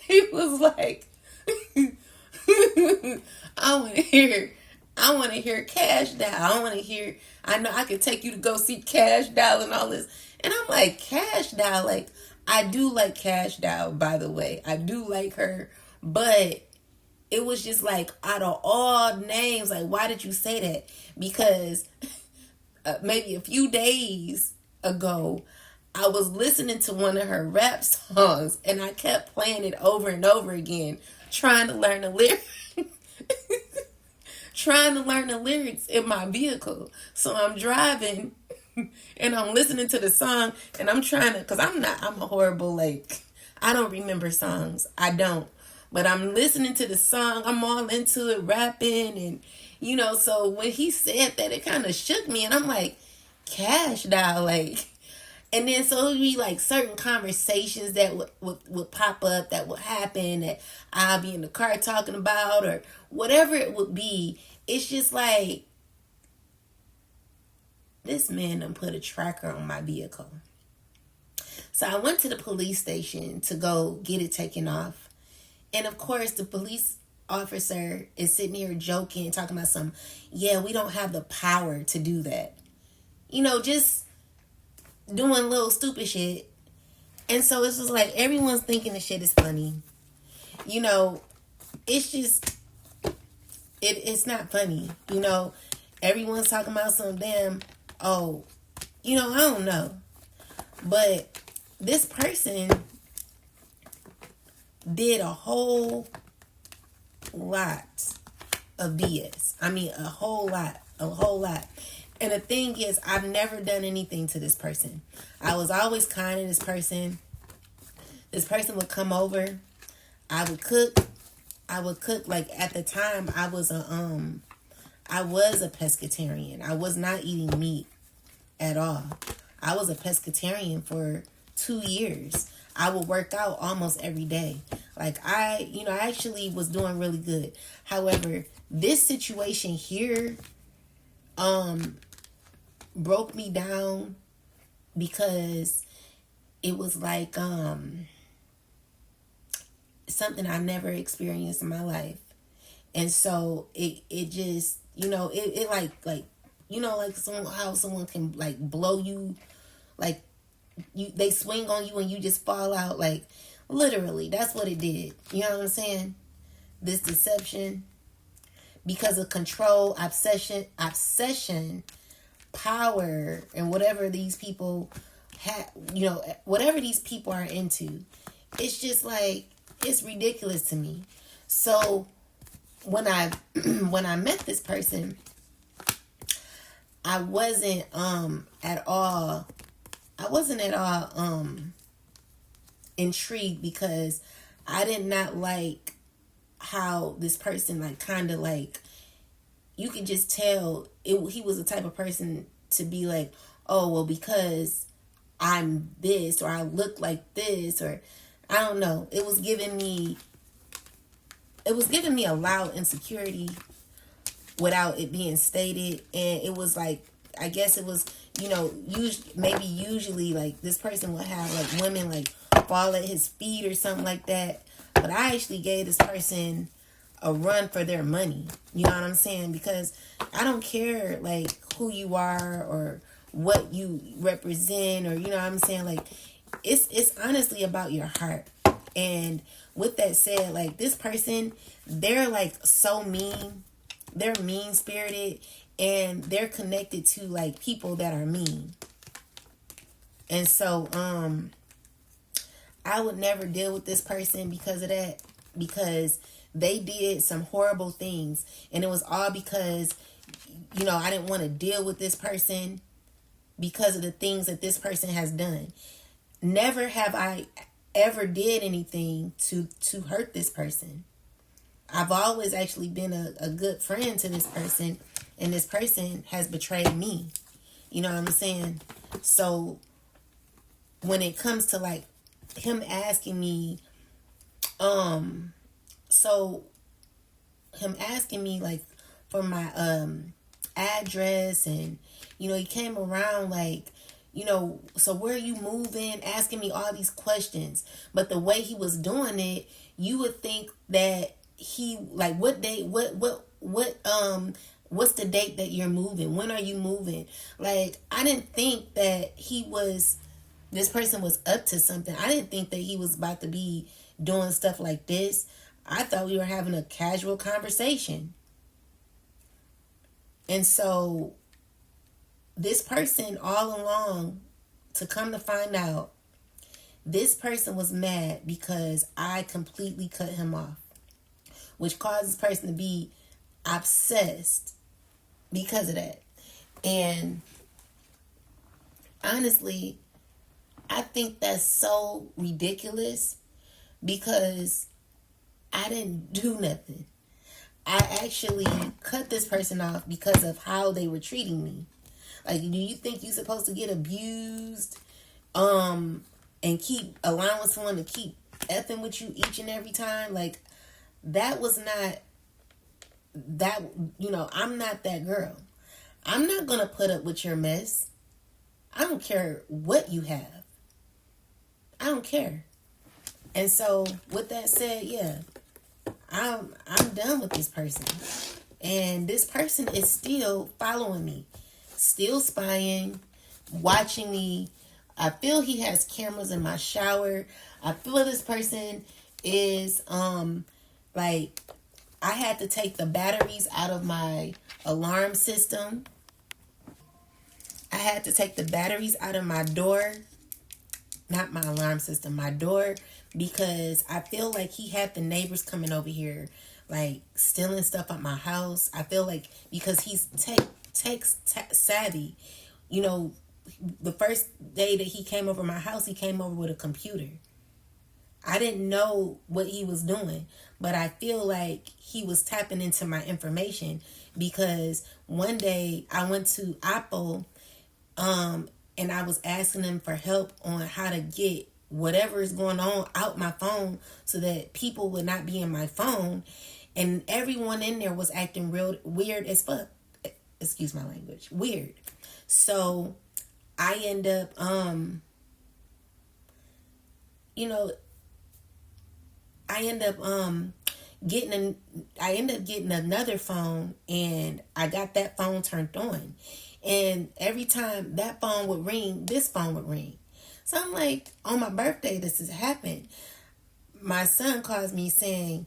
He was like I want to hear Cash Doll. I know I could take you to go see Cash Doll and all this. And I'm like, Cash Doll, like, I do like Cash Doll, by the way. I do like her. But it was just like, out of all names, like, why did you say that? Because maybe a few days ago, I was listening to one of her rap songs, and I kept playing it over and over again, trying to learn the lyrics. Trying to learn the lyrics in my vehicle. So I'm driving and I'm listening to the song, and I'm trying to, because I'm a horrible, like, I don't remember songs. I don't. But I'm listening to the song. I'm all into it, rapping. And, so when he said that, it kind of shook me. And I'm like, Cash Doll, like. And then so it would be like certain conversations that would pop up, that would happen, that I'll be in the car talking about, or whatever it would be. It's just like, this man done put a tracker on my vehicle. So I went to the police station to go get it taken off. And of course, the police officer is sitting here joking, talking about yeah, we don't have the power to do that. Just doing little stupid shit. And so it's just like, everyone's thinking the shit is funny. It's just, it's not funny. Everyone's talking about some damn, I don't know. But this person did a whole lot of BS. I mean, a whole lot. And the thing is, I've never done anything to this person. I was always kind to this person. This person would come over. I would cook. Like, at the time, I was a pescatarian. I was not eating meat at all. I was a pescatarian for 2 years. I would work out almost every day. Like, I actually was doing really good. However, this situation here, broke me down, because it was like, something I never experienced in my life. And so it just, it like, how someone can like blow you, like they swing on you and you just fall out, like literally, that's what it did. You know what I'm saying? This deception, because of control, obsession, power and whatever these people have, whatever these people are into, it's just like, it's ridiculous to me. So when I when I met this person, I wasn't at all intrigued, because I did not like how this person, like, kind of like, you could just tell he was the type of person to be like, oh, well, because I'm this, or I look like this, or I don't know. It was giving me a loud insecurity without it being stated. And it was like, I guess it was, usually like this person would have like women like fall at his feet or something like that. But I actually gave this person a run for their money. You know what I'm saying? Because I don't care like who you are or what you represent, or you know what I'm saying? Like, it's honestly about your heart. And with that said, like, this person, they're like so mean. They're mean spirited, and they're connected to like people that are mean. And so I would never deal with this person because of that, because they did some horrible things, and it was all because I didn't want to deal with this person because of the things that this person has done. Never have I ever did anything to hurt this person. I've always actually been a good friend to this person, and this person has betrayed me. You know what I'm saying? So when it comes to like him asking me, like for my address, and he came around like, so where are you moving? Asking me all these questions. But the way he was doing it, you would think that he, like, what date, what's the date that you're moving? When are you moving? Like, I didn't think that this person was up to something. I didn't think that he was about to be doing stuff like this. I thought we were having a casual conversation. And so this person, all along, to come to find out, this person was mad because I completely cut him off, which caused this person to be obsessed because of that. And honestly, I think that's so ridiculous, because I didn't do nothing. I actually cut this person off because of how they were treating me. Like, do you think you're supposed to get abused and keep allowing someone to keep effing with you each and every time? Like, that was not that, I'm not that girl. I'm not going to put up with your mess. I don't care what you have. I don't care. And so with that said, yeah, I'm done with this person. And this person is still following me, still spying, watching me. I feel he has cameras in my shower. I feel this person is like, I had to take the batteries out of my alarm system. I had to take the batteries out of my door. Not my alarm system, my door, because I feel like he had the neighbors coming over here, like, stealing stuff at my house. I feel like, because he's tech savvy, the first day that he came over my house, he came over with a computer. I didn't know what he was doing, but I feel like he was tapping into my information, because one day I went to Apple, and I was asking them for help on how to get whatever is going on out my phone so that people would not be in my phone. And everyone in there was acting real weird as fuck. Excuse my language. Weird. So I end up, I end up getting another phone, and I got that phone turned on. And every time that phone would ring, this phone would ring. So I'm like, on my birthday, this has happened. My son calls me saying,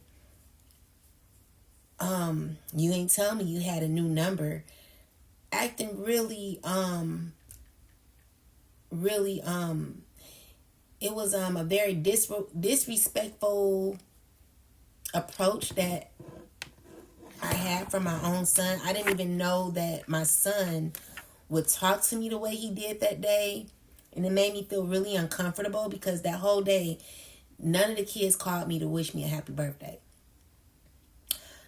you ain't tell me you had a new number. acting really, really, it was a very disrespectful approach that I had from my own son. I didn't even know that my son would talk to me the way he did that day. And it made me feel really uncomfortable because that whole day, none of the kids called me to wish me a happy birthday.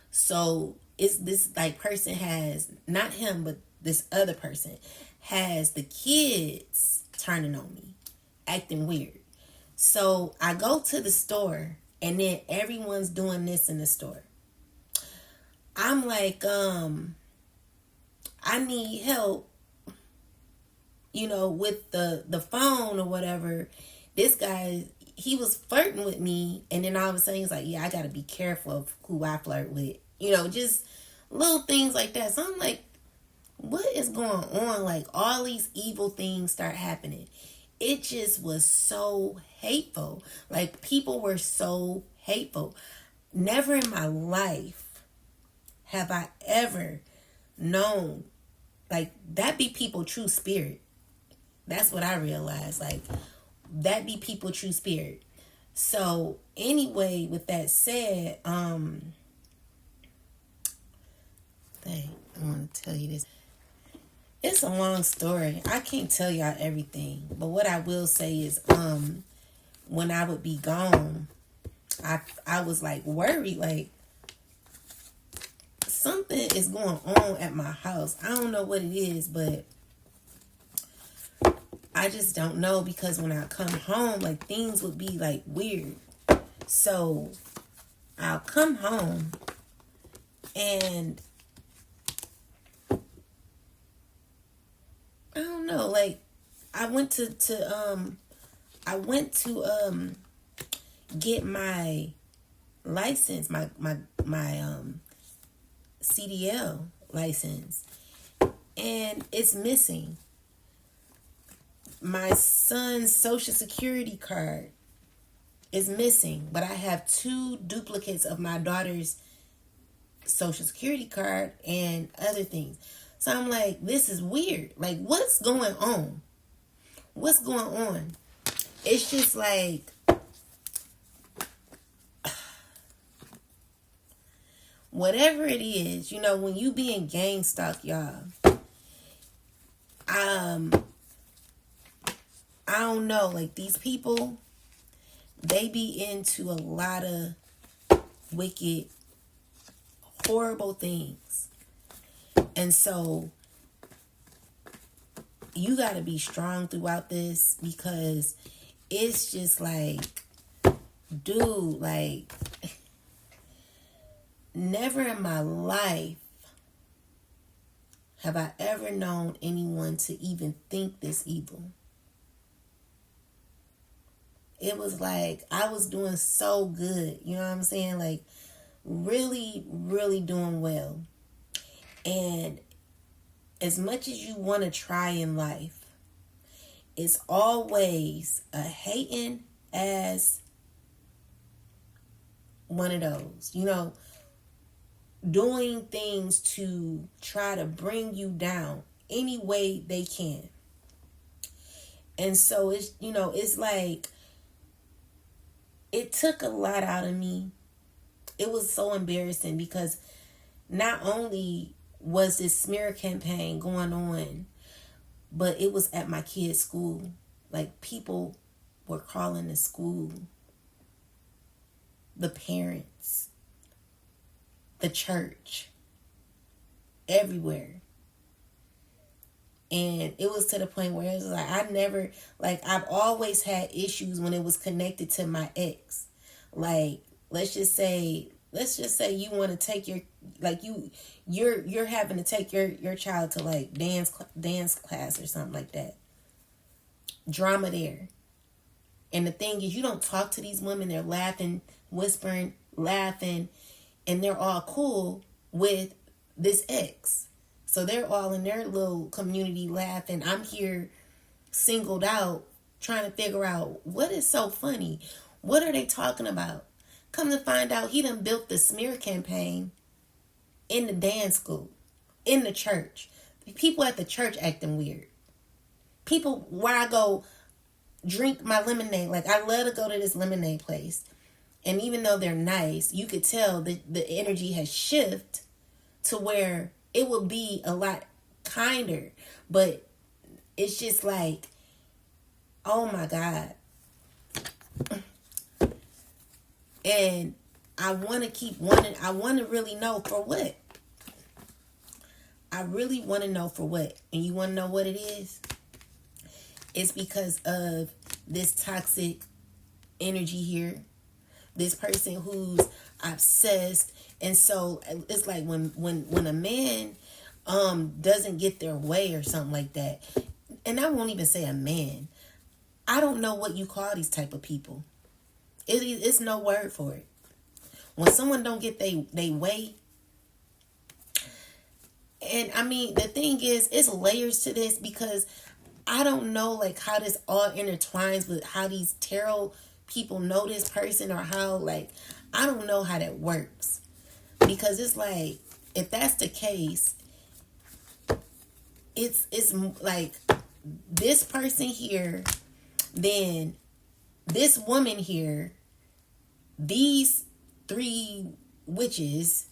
So it's this like person has, not him, but this other person has the kids turning on me, acting weird. So I go to the store and then everyone's doing this in the store. I'm like, I need help, with the phone or whatever. This guy, he was flirting with me, and then all of a sudden he's like, yeah, I gotta be careful of who I flirt with. Just little things like that. So I'm like, what is going on? Like, all these evil things start happening. It just was so hateful. Like, people were so hateful. Never in my life have I ever known, like, that be people true spirit. That's what I realized. Like, that be people true spirit. So anyway, with that said, I want to tell you this. It's a long story. I can't tell y'all everything, but what I will say is, when I would be gone, I was like worried, like something is going on at my house. I don't know what it is, but I just don't know, because when I come home, like, things would be like weird. So I'll come home and I don't know, like, I went to get my license, my CDL license, and it's missing. My son's social security card is missing, but I have 2 duplicates of my daughter's social security card and other things. So I'm like, this is weird. Like, what's going on? What's going on? It's just like, whatever it is, when you be in gang stalk, y'all, I don't know, like, these people, they be into a lot of wicked, horrible things. And so you got to be strong throughout this, because it's just like, dude, like, never in my life have I ever known anyone to even think this evil. It was like I was doing so good. You know what I'm saying? Like, really, really doing well. And as much as you want to try in life, it's always a hating as one of those, doing things to try to bring you down any way they can. And so it's like, it took a lot out of me. It was so embarrassing, because not only was this smear campaign going on, but it was at my kid's school. Like, people were calling the school, the parents, the church, everywhere. And it was to the point where it was like, I've always had issues when it was connected to my ex. Like, let's just say you want to take you're having to take your child to, like, dance class or something like that. Drama there. And the thing is, you don't talk to these women. They're laughing, whispering, laughing, and they're all cool with this ex. So they're all in their little community laughing. I'm here singled out, trying to figure out what is so funny. What are they talking about? Come to find out, he done built the smear campaign in the dance school, in the church. People at the church acting weird. People where I go drink my lemonade. Like, I love to go to this lemonade place. And even though they're nice, you could tell that the energy has shifted to where it would be a lot kinder. But it's just like, oh my God. And I want to keep wanting, I want to really know for what. I really want to know for what. And you want to know what it is? It's because of this toxic energy here. This person who's obsessed. And so it's like when a man doesn't get their way or something like that. And I won't even say a man. I don't know what you call these type of people. It's no word for it. When someone don't get they way. And I mean, the thing is, it's layers to this, because I don't know like how this all intertwines with how these tarot people know this person, or how, like, I don't know how that works. Because it's like, if that's the case, it's like this person here, then this woman here, these 3 witches,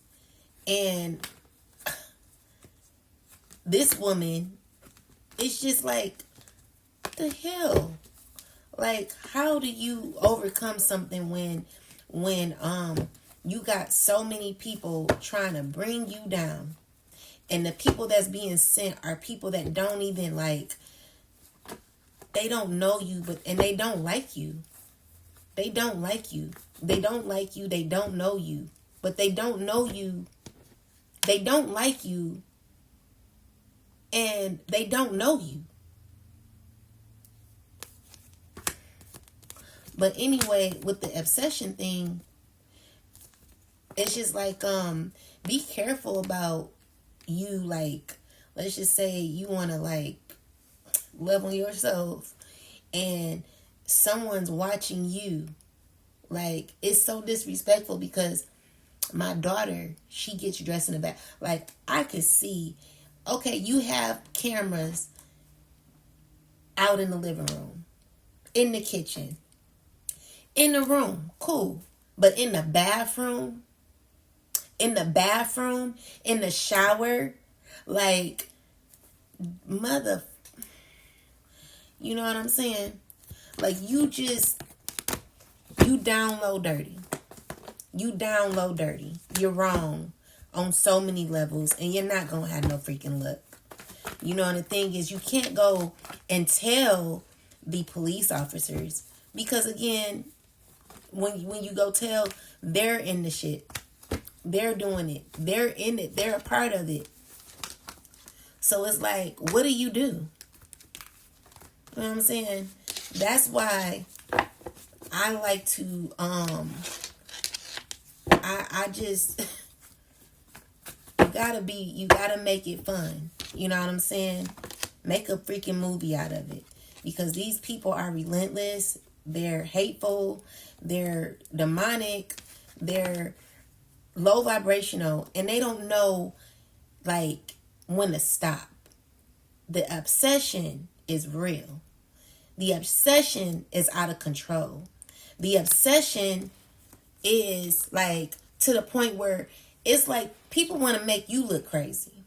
and this woman. It's just like, what the hell? Like, how do you overcome something when you got so many people trying to bring you down, and the people that's being sent are people that don't even like, they don't know you, and they don't like you. They don't like you. They don't like you. They don't know you, but they don't know you. They don't like you, and they don't know you. But anyway, with the obsession thing, it's just like, be careful about you. Like, let's just say you want to like love on yourself, and someone's watching you. Like, it's so disrespectful, because my daughter, she gets dressed in the back. Like, I could see, okay, you have cameras out in the living room, in the kitchen, in the room, cool. But in the bathroom, in the shower, like, mother, you know what I'm saying? Like, you down low dirty. You down low dirty. You're wrong on so many levels, and you're not going to have no freaking luck. You know, and the thing is, you can't go and tell the police officers, because again, when you go tell, they're in the shit. They're doing it. They're in it. They're a part of it. So it's like, what do? You know what I'm saying? That's why I like to, I just, you gotta make it fun. You know what I'm saying? Make a freaking movie out of it. Because these people are relentless. They're hateful. They're demonic. They're low vibrational. And they don't know, like, when to stop. The obsession is real. The obsession is out of control. The obsession is, like, to the point where it's like people want to make you look crazy.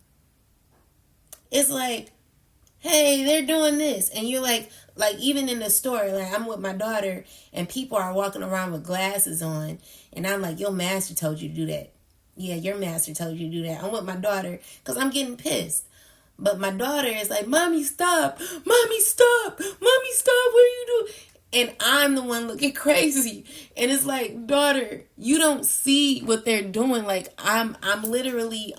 It's like, hey, they're doing this. And you're like even in the store, like, I'm with my daughter and people are walking around with glasses on. And I'm like, your master told you to do that. Yeah, your master told you to do that. I'm with my daughter because I'm getting pissed. But my daughter is like, Mommy, stop. Mommy, stop. Mommy, stop. What are you doing? And I'm the one looking crazy. And it's like, daughter, you don't see what they're doing. Like, I'm literally,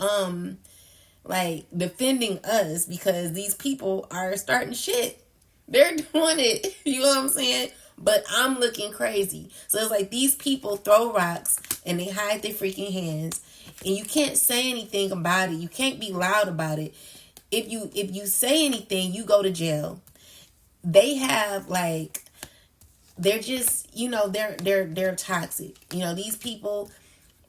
like, defending us because these people are starting shit. They're doing it. You know what I'm saying? But I'm looking crazy. So it's like these people throw rocks and they hide their freaking hands. And you can't say anything about it. You can't be loud about it. If you say anything, you go to jail. They have, like, they're just, you know, they're toxic. You know, these people,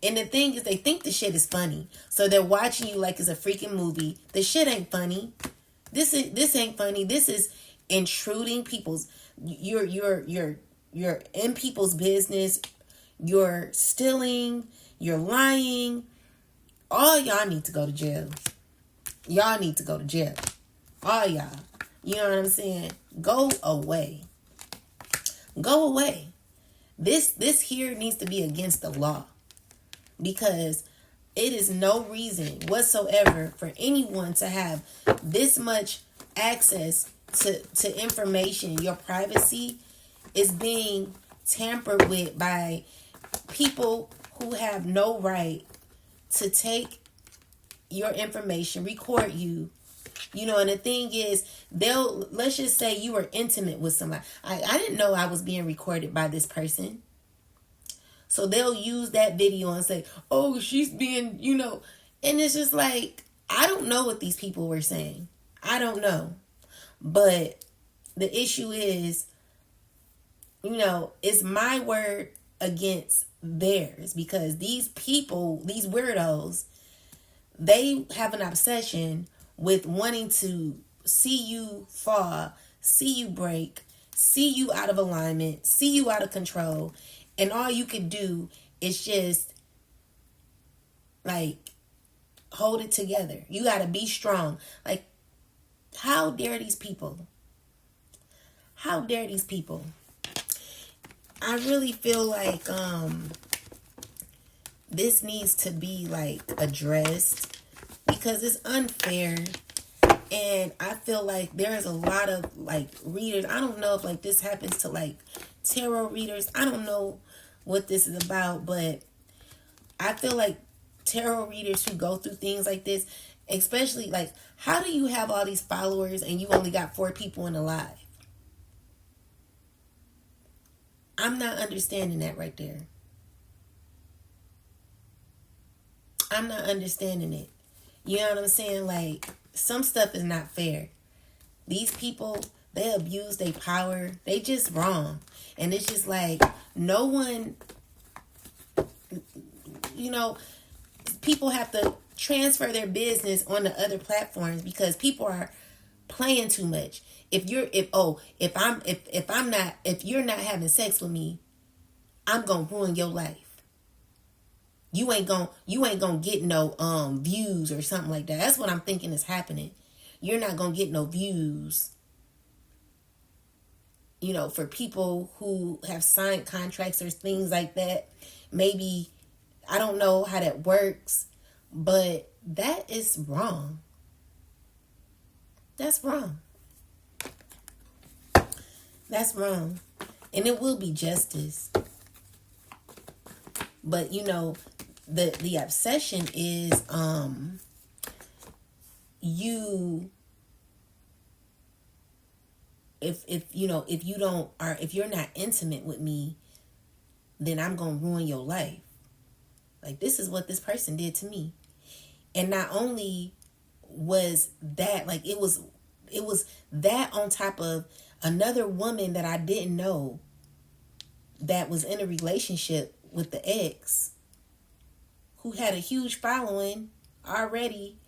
And the thing is, they think the shit is funny. So they're watching you like it's a freaking movie. The shit ain't funny. This ain't funny. This is intruding people's. You're in people's business. You're stealing. You're lying. All y'all need to go to jail. Y'all need to go to jail. All y'all. You know what I'm saying? Go away. Go away. This here needs to be against the law. Because it is no reason whatsoever for anyone to have this much access to information. Your privacy is being tampered with by people who have no right to take your information, record you. You know, and the thing is, let's just say you were intimate with somebody. I didn't know I was being recorded by this person. So they'll use that video and say, oh, she's being, and it's just like, I don't know what these people were saying. I don't know. But the issue is, it's my word against theirs, because these people, these weirdos, they have an obsession with wanting to see you fall, see you break, see you out of alignment, see you out of control. And all you could do is just, like, hold it together. You got to be strong. Like, how dare these people? How dare these people? I really feel like this needs to be, like, addressed, because it's unfair. And I feel like there's a lot of, like, readers. I don't know if, like, this happens to, like, tarot readers. I don't know what this is about, but I feel like tarot readers who go through things like this, especially, like, how do you have all these followers and you only got 4 people in the live? I'm not understanding that right there. I'm not understanding it. You know what I'm saying? Like, some stuff is not fair. These people, they abuse their power. They just wrong. And it's just like, no one, people have to transfer their business on the other platforms because people are playing too much. If you're not having sex with me, I'm gonna ruin your life. You ain't gonna get no views or something like that. That's what I'm thinking is happening. You're not gonna get no views. For people who have signed contracts or things like that. Maybe, I don't know how that works, but that is wrong. That's wrong. That's wrong. And it will be justice. But, the obsession is if you're not intimate with me, then I'm going to ruin your life. Like, this is what this person did to me. And not only was that, like, it was that on top of another woman that I didn't know that was in a relationship with the ex, who had a huge following already.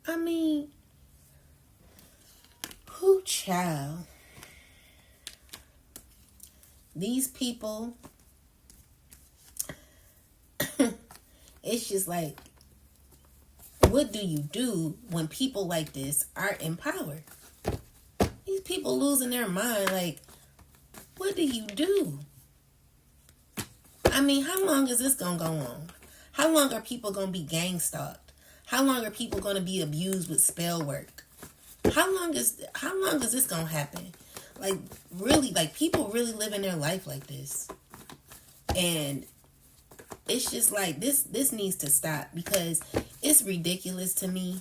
I mean, who child? These people, it's just like, what do you do when people like this are in power? These people losing their mind. Like, what do you do? I mean, how long is this going to go on? How long are people going to be gang stalked? How long are people going to be abused with spell work? How long is this going to happen? Like, really, like, people really living their life like this. And it's just like, this needs to stop, because it's ridiculous to me.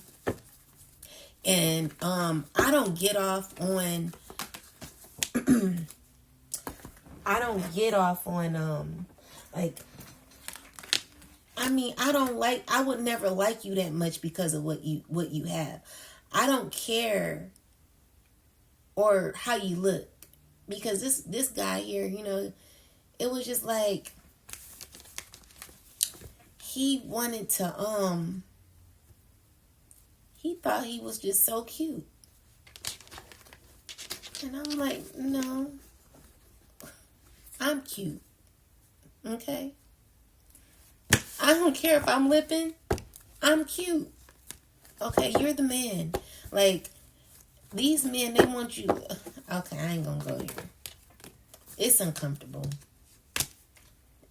And I don't get off on I would never like you that much because of what you have. I don't care or how you look, because this guy here, it was just like, he wanted to, he thought he was just so cute. And I'm like, no, I'm cute. Okay? I don't care if I'm lipping. I'm cute. Okay, you're the man. Like, these men, they want you. Okay, I ain't gonna go here. It's uncomfortable.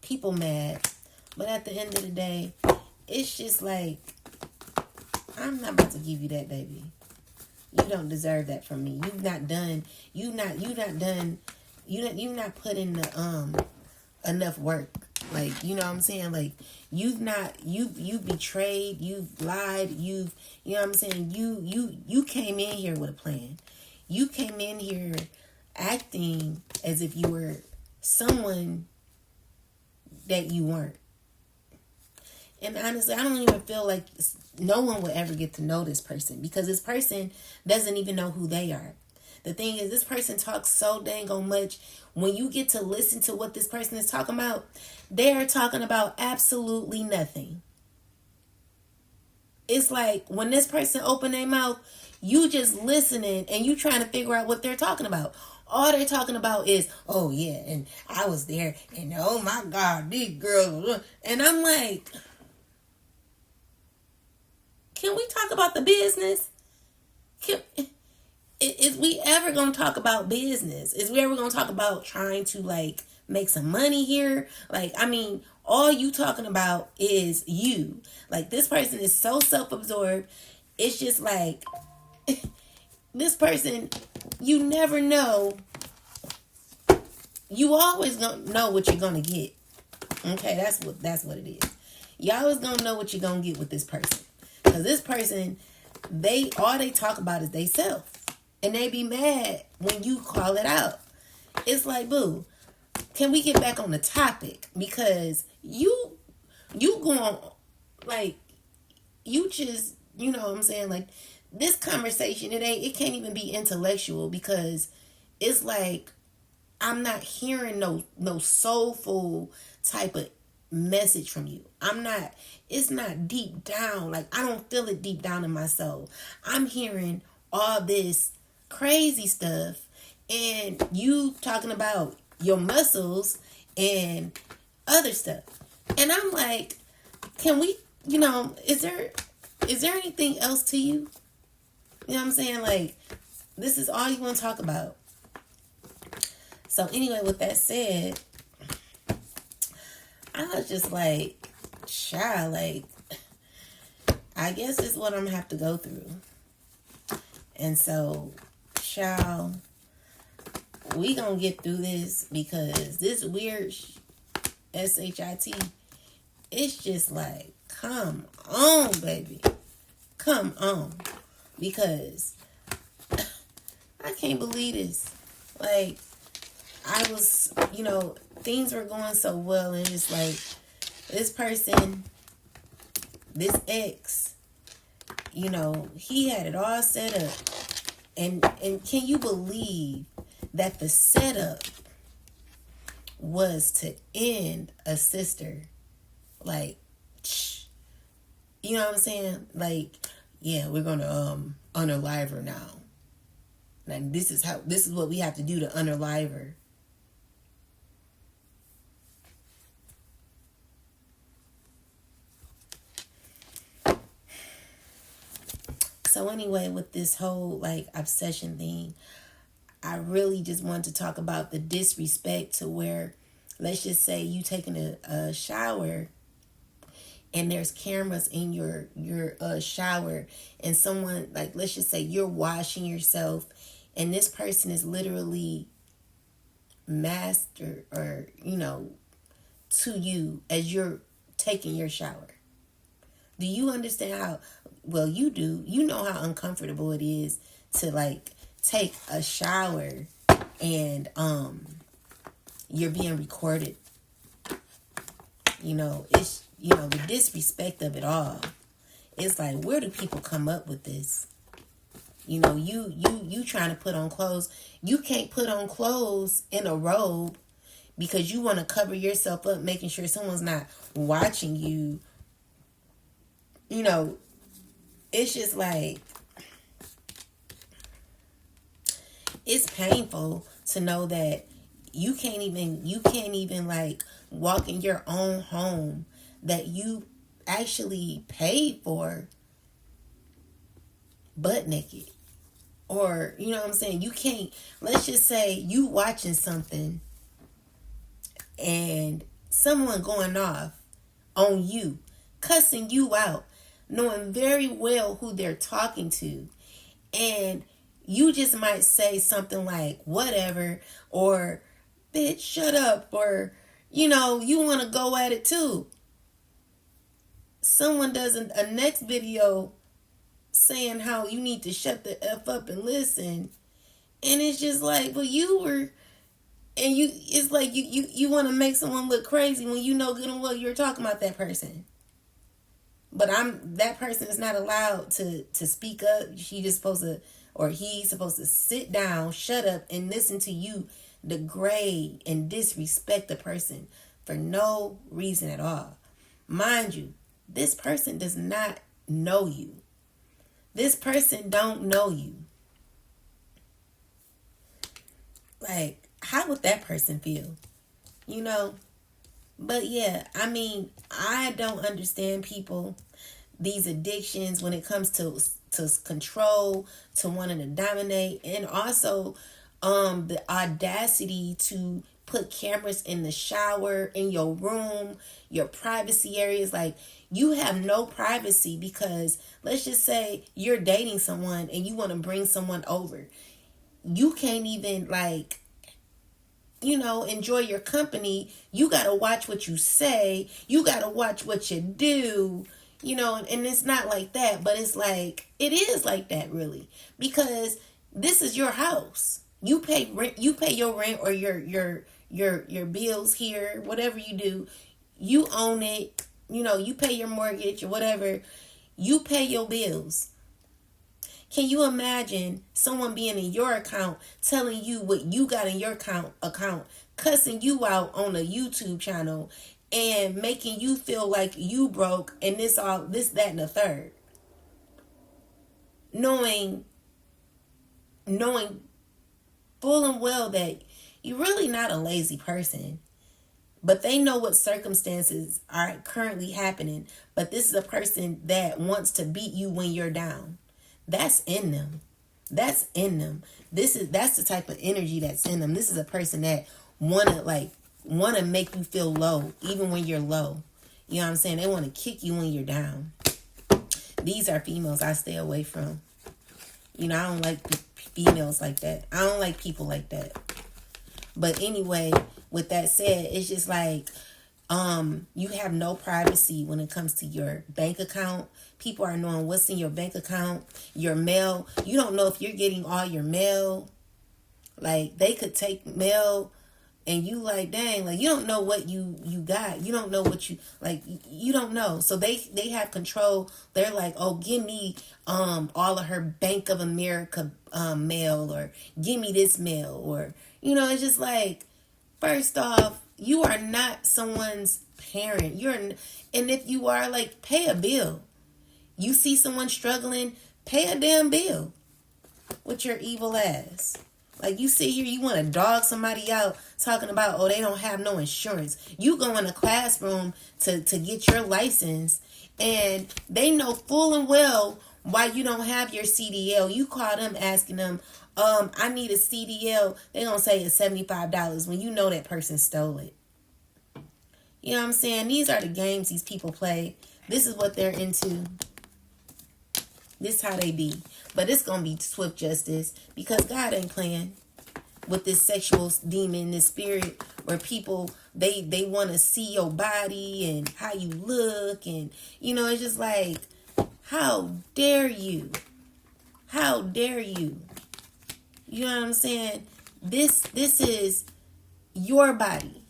People mad. But at the end of the day, it's just like, I'm not about to give you that, baby. You don't deserve that from me. You've not done. You not put in the enough work. Like, you know what I'm saying? Like, you've betrayed, you've lied, you know what I'm saying? You came in here with a plan. You came in here acting as if you were someone that you weren't. And honestly, I don't even feel like no one will ever get to know this person, because this person doesn't even know who they are. The thing is, this person talks so dang on much. When you get to listen to what this person is talking about, they are talking about absolutely nothing. It's like when this person open their mouth, you just listening and you trying to figure out what they're talking about. All they're talking about is, oh yeah, and I was there, and oh my God, these girls. And I'm like, can we talk about the business? Is we ever going to talk about business? Is we ever going to talk about trying to like make some money here? Like, I mean, all you talking about is you. Like, this person is so self-absorbed. It's just like, this person, you never know. You always gonna know what you're gonna get. Okay, that's what it is. You always gonna know what you're gonna get with this person. Because this person, all they talk about is they self. And they be mad when you call it out. It's like, boo, can we get back on the topic? Because you going, like, you just, you know what I'm saying? Like, this conversation, it can't even be intellectual, because it's like, I'm not hearing no soulful type of message from you. It's not deep down. Like, I don't feel it deep down in my soul. I'm hearing all this crazy stuff, and you talking about your muscles and other stuff. And I'm like, can we, is there anything else to you? You know what I'm saying? Like, this is all you want to talk about. So anyway, with that said, I was just like, child, like, I guess this is what I'm going to have to go through. And so, child, we going to get through this, because this weird SHIT, it's just like, come on, baby. Come on. Because I can't believe this. Like, I was, things were going so well, and it's like, this person, this ex, he had it all set up. And can you believe that the setup was to end a sister? Like, you know what I'm saying? Like, yeah, we're going to unalive her now. And this is what we have to do to unalive her. So anyway, with this whole like obsession thing, I really just wanted to talk about the disrespect to where, let's just say you taking a shower and there's cameras in your shower, and someone, like, let's just say you're washing yourself and this person is literally master or, to you as you're taking your shower. Do you understand how, well, you do. You know how uncomfortable it is to, like, take a shower and you're being recorded. It's, the disrespect of it all. It's like, where do people come up with this? You trying to put on clothes. You can't put on clothes in a robe because you want to cover yourself up, making sure someone's not watching you you know, it's just like, it's painful to know that you can't even like walk in your own home that you actually paid for butt naked. Or, you know what I'm saying? You can't, let's just say you watching something and someone going off on you, cussing you out, knowing very well who they're talking to. And you just might say something like, whatever, or, bitch, shut up, or, you know, you want to go at it too. Someone does a next video saying how you need to shut the F up and listen. And it's just like, well, you were, and you, it's like you want to make someone look crazy when you know good and well you're talking about that person. But that person is not allowed to speak up. She just supposed to, or he's supposed to sit down, shut up, and listen to you degrade and disrespect the person for no reason at all. Mind you, this person does not know you. This person don't know you. Like, how would that person feel? You know? But yeah, I mean, I don't understand people, these addictions when it comes to control, to wanting to dominate, and also the audacity to put cameras in the shower, in your room, your privacy areas. Like, you have no privacy because let's just say you're dating someone and you want to bring someone over. You can't even, like, you know, enjoy your company. You got to watch what you say. You got to watch what you do, you know, and it's not like that, but it's like, it is like that really, because this is your house. You pay rent, you pay your rent or your bills here, whatever you do, you own it. You know, you pay your mortgage or whatever. You pay your bills. Can you imagine someone being in your account telling you what you got in your account, cussing you out on a YouTube channel and making you feel like you broke and this, that, and the third? Knowing full and well that you're really not a lazy person, but they know what circumstances are currently happening. But this is a person that wants to beat you when you're down. That's in them. That's in them. That's the type of energy that's in them. This is a person that wanna make you feel low, even when you're low. You know what I'm saying? They want to kick you when you're down. These are females I stay away from. You know, I don't like females like that. I don't like people like that. But anyway, with that said, it's just like, you have no privacy when it comes to your bank account. People are knowing what's in your bank account, your mail. You don't know if you're getting all your mail. Like, they could take mail and you like, dang, like, you don't know what you got. You don't know what you, like, you don't know. So they have control. They're like, oh, give me all of her Bank of America mail, or give me this mail, or, you know, it's just like, first off, you are not someone's parent. And if you are, like, pay a bill. You see someone struggling, pay a damn bill with your evil ass. Like, you sit here, you want to dog somebody out talking about, oh, they don't have no insurance. You go in a classroom to get your license, and they know full and well why you don't have your CDL. You call them asking them, I need a CDL. They're going to say it's $75 when you know that person stole it. You know what I'm saying? These are the games these people play. This is what they're into. This how they be. But it's going to be swift justice, because God ain't playing with this sexual demon, this spirit where people, they want to see your body and how you look. And, you know, it's just like, how dare you? How dare you? You know what I'm saying? This is your body.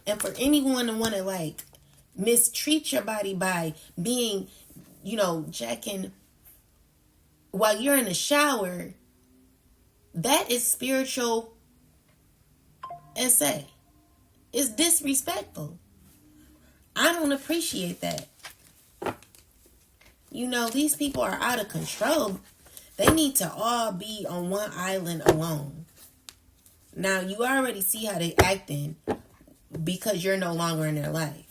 And for anyone to want to, like, mistreat your body by being, you know, jacking while you're in the shower, that is spiritual SA. It's disrespectful. I don't appreciate that. You know, these people are out of control. They need to all be on one island alone. Now, you already see how they acting because you're no longer in their life.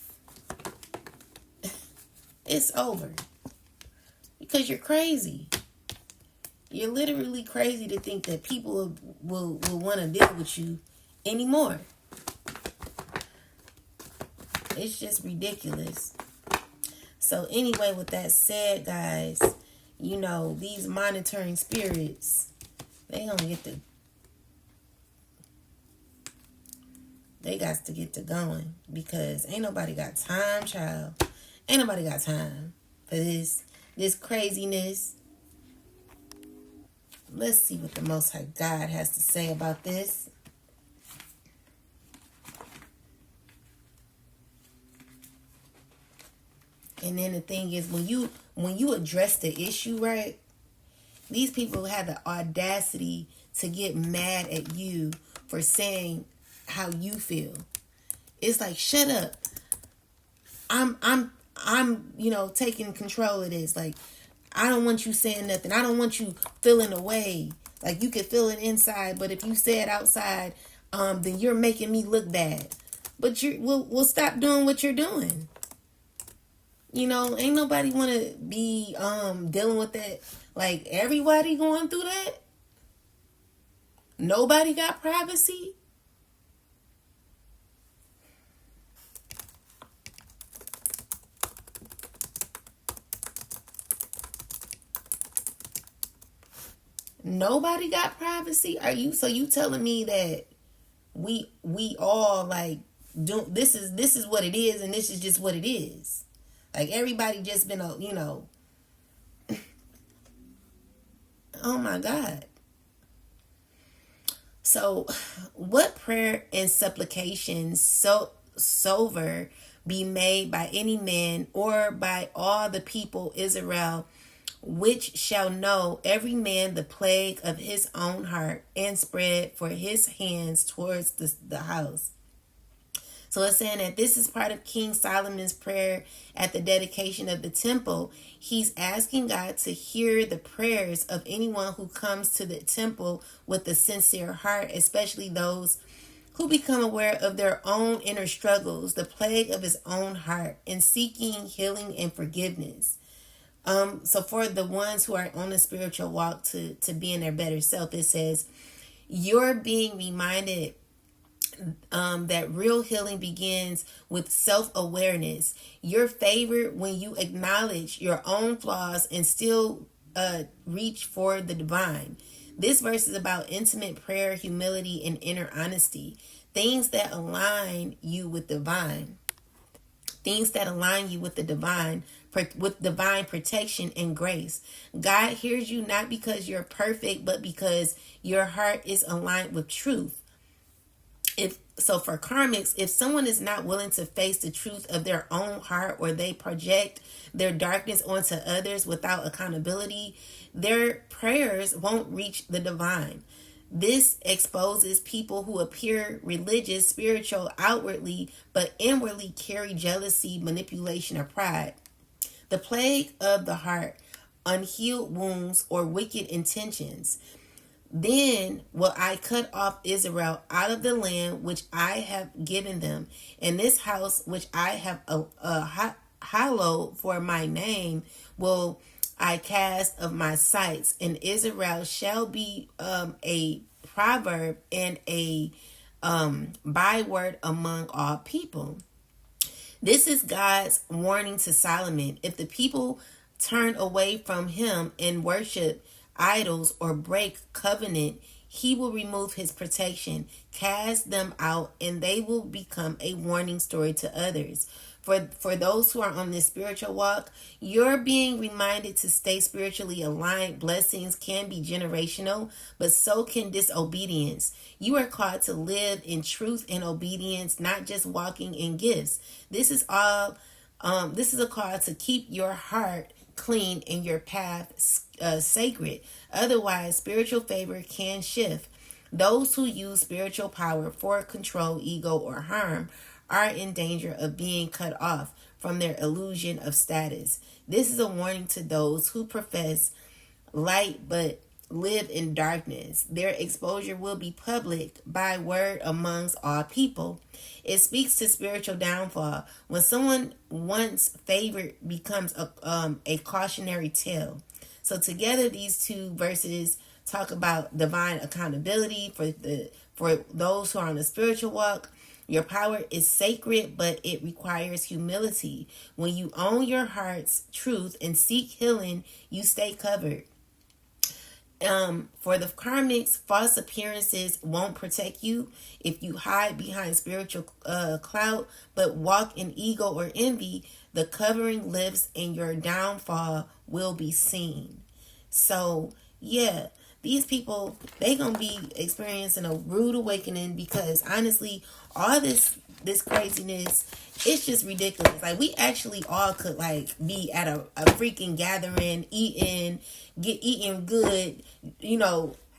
It's over. Because you're crazy. You're literally crazy to think that people will want to deal with you anymore. It's just ridiculous. So anyway, with that said, guys, you know, these monitoring spirits, they got to get to going, because ain't nobody got time, child. Ain't nobody got time for this craziness. Let's see what the Most High God has to say about this. And then the thing is, when you address the issue right, these people have the audacity to get mad at you for saying how you feel. It's like, shut up. I'm taking control of this. Like, I don't want you saying nothing. I don't want you feeling away. Like, you can feel it inside, but if you say it outside, then you're making me look bad. But we'll stop doing what you're doing. You know, ain't nobody want to be dealing with that. Like, everybody going through that. Nobody got privacy. Nobody got privacy. So you telling me that we all like do this is what it is, and this is just what it is? Like, everybody just been oh my God. So what prayer and supplication soever be made by any man or by all the people Israel, which shall know every man the plague of his own heart, and spread for his hands towards the house. So it's saying that this is part of King Solomon's prayer at the dedication of the temple. He's asking God to hear the prayers of anyone who comes to the temple with a sincere heart, especially those who become aware of their own inner struggles, the plague of his own heart, and seeking healing and forgiveness. So for the ones who are on a spiritual walk to be in their better self, it says, you're being reminded that real healing begins with self-awareness. You're favored when you acknowledge your own flaws and still reach for the divine. This verse is about intimate prayer, humility, and inner honesty. Things that align you with divine. Things that align you with the divine, with divine protection and grace. God hears you not because you're perfect, but because your heart is aligned with truth. So for karmics, if someone is not willing to face the truth of their own heart, or they project their darkness onto others without accountability, their prayers won't reach the divine. This exposes people who appear religious, spiritual outwardly, but inwardly carry jealousy, manipulation, or pride. The plague of the heart, unhealed wounds, or wicked intentions. Then will I cut off Israel out of the land which I have given them, and this house which I have hallowed for my name will I cast of my sights, and Israel shall be a proverb and a byword among all people. This is God's warning to Solomon. If the people turn away from him and worship idols or break covenant, he will remove his protection, cast them out, and they will become a warning story to others. For those who are on this spiritual walk, you're being reminded to stay spiritually aligned. Blessings can be generational, but so can disobedience. You are called to live in truth and obedience, not just walking in gifts. This is a call to keep your heart clean and your path sacred. Otherwise, spiritual favor can shift. Those who use spiritual power for control, ego, or harm are in danger of being cut off from their illusion of status. This is a warning to those who profess light but live in darkness. Their exposure will be public by word amongst all people. It speaks to spiritual downfall when someone once favored becomes a cautionary tale. So together, these two verses talk about divine accountability for those who are on the spiritual walk. Your power is sacred, but it requires humility. When you own your heart's truth and seek healing, you stay covered. For the karmics, false appearances won't protect you. If you hide behind spiritual clout but walk in ego or envy, the covering lifts and your downfall will be seen. So yeah, these people, they gonna be experiencing a rude awakening, because honestly, all this craziness, it's just ridiculous. Like, we actually all could like be at a freaking gathering, eating good,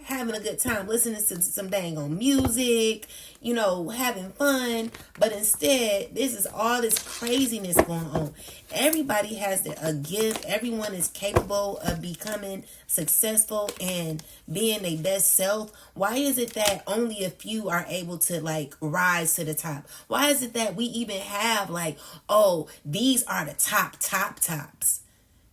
having a good time, listening to some dang on music, having fun. But instead, this is all this craziness going on. Everybody has a gift. Everyone is capable of becoming successful and being their best self. Why is it that only a few are able to like rise to the top? Why is it that we even have like, oh, these are the tops.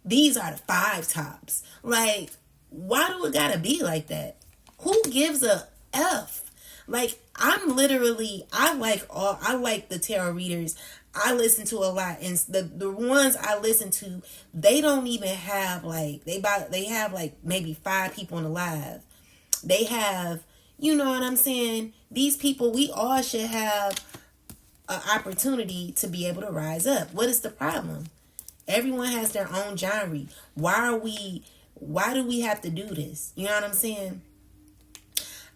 These are the 5 tops. Like, why do it gotta be like that? Who gives a F? Like, I like the tarot readers I listen to a lot, and the ones I listen to, they don't even have like, they have like maybe 5 people on the live. They have, you know what I'm saying? These people, we all should have an opportunity to be able to rise up. What is the problem? Everyone has their own genre. Why do we have to do this? You know what I'm saying?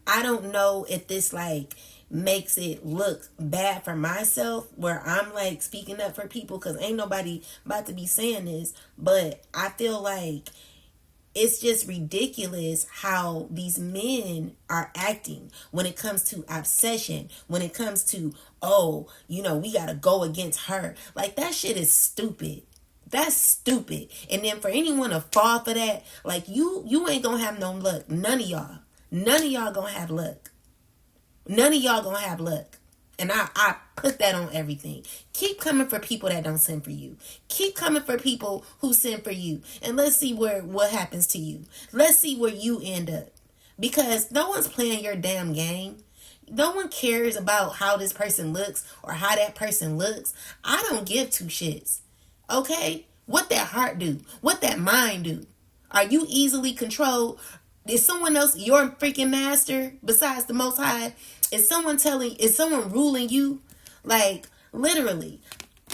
I don't know if this like makes it look bad for myself, where I'm like speaking up for people, because ain't nobody about to be saying this, but I feel like it's just ridiculous how these men are acting when it comes to obsession, when it comes to, we gotta go against her. Like, that shit is stupid. That's stupid. And then for anyone to fall for that, like, you ain't gonna have no luck. None of y'all gonna have luck. None of y'all gonna have luck. And I put that on everything. Keep coming for people that don't send for you. Keep coming for people who send for you. And let's see what happens to you. Let's see where you end up. Because no one's playing your damn game. No one cares about how this person looks or how that person looks. I don't give 2 shits. Okay? What that heart do? What that mind do? Are you easily controlled? Is someone else your freaking master besides the Most High? Is someone ruling you? Like, literally,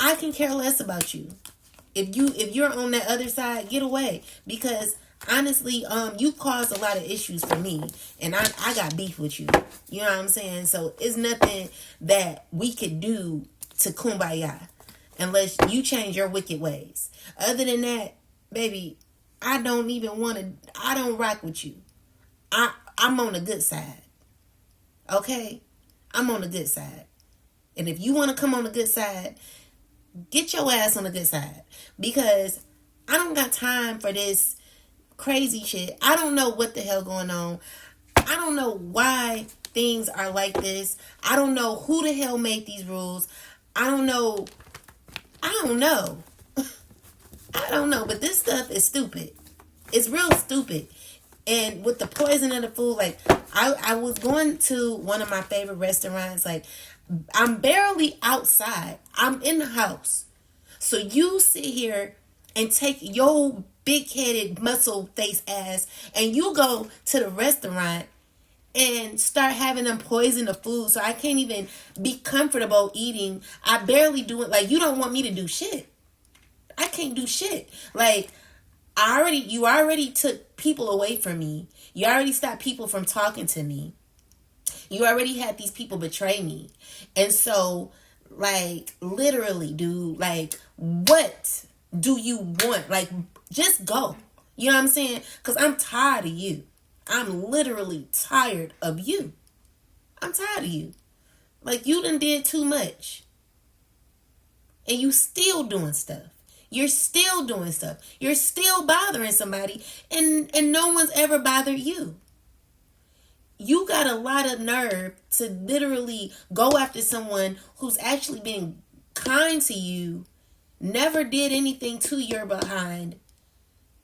I can care less about you. If you're on that other side, get away. Because honestly, you caused a lot of issues for me, and I got beef with you. You know what I'm saying? So it's nothing that we could do to kumbaya unless you change your wicked ways. Other than that, baby, I don't rock with you. I'm on the good side. Okay? I'm on the good side. And if you want to come on the good side, get your ass on the good side. Because I don't got time for this crazy shit. I don't know what the hell going on. I don't know why things are like this. I don't know who the hell made these rules. I don't know. I don't know, but this stuff is stupid. It's real stupid. And with the poison of the food, like, I was going to one of my favorite restaurants. Like, I'm barely outside. I'm in the house. So you sit here and take your big-headed, muscle-face ass, and you go to the restaurant and start having them poison the food, so I can't even be comfortable eating. I barely do it. Like, you don't want me to do shit. I can't do shit. Like, you already took people away from me. You already stopped people from talking to me. You already had these people betray me. And so, like, literally, dude, like, what do you want? Like, just go. You know what I'm saying? Because I'm tired of you. I'm literally tired of you. I'm tired of you. Like, you done did too much. and you still doing stuff. You're still doing stuff. You're still bothering somebody, and no one's ever bothered you. You got a lot of nerve to literally go after someone who's actually been kind to you, never did anything to your behind,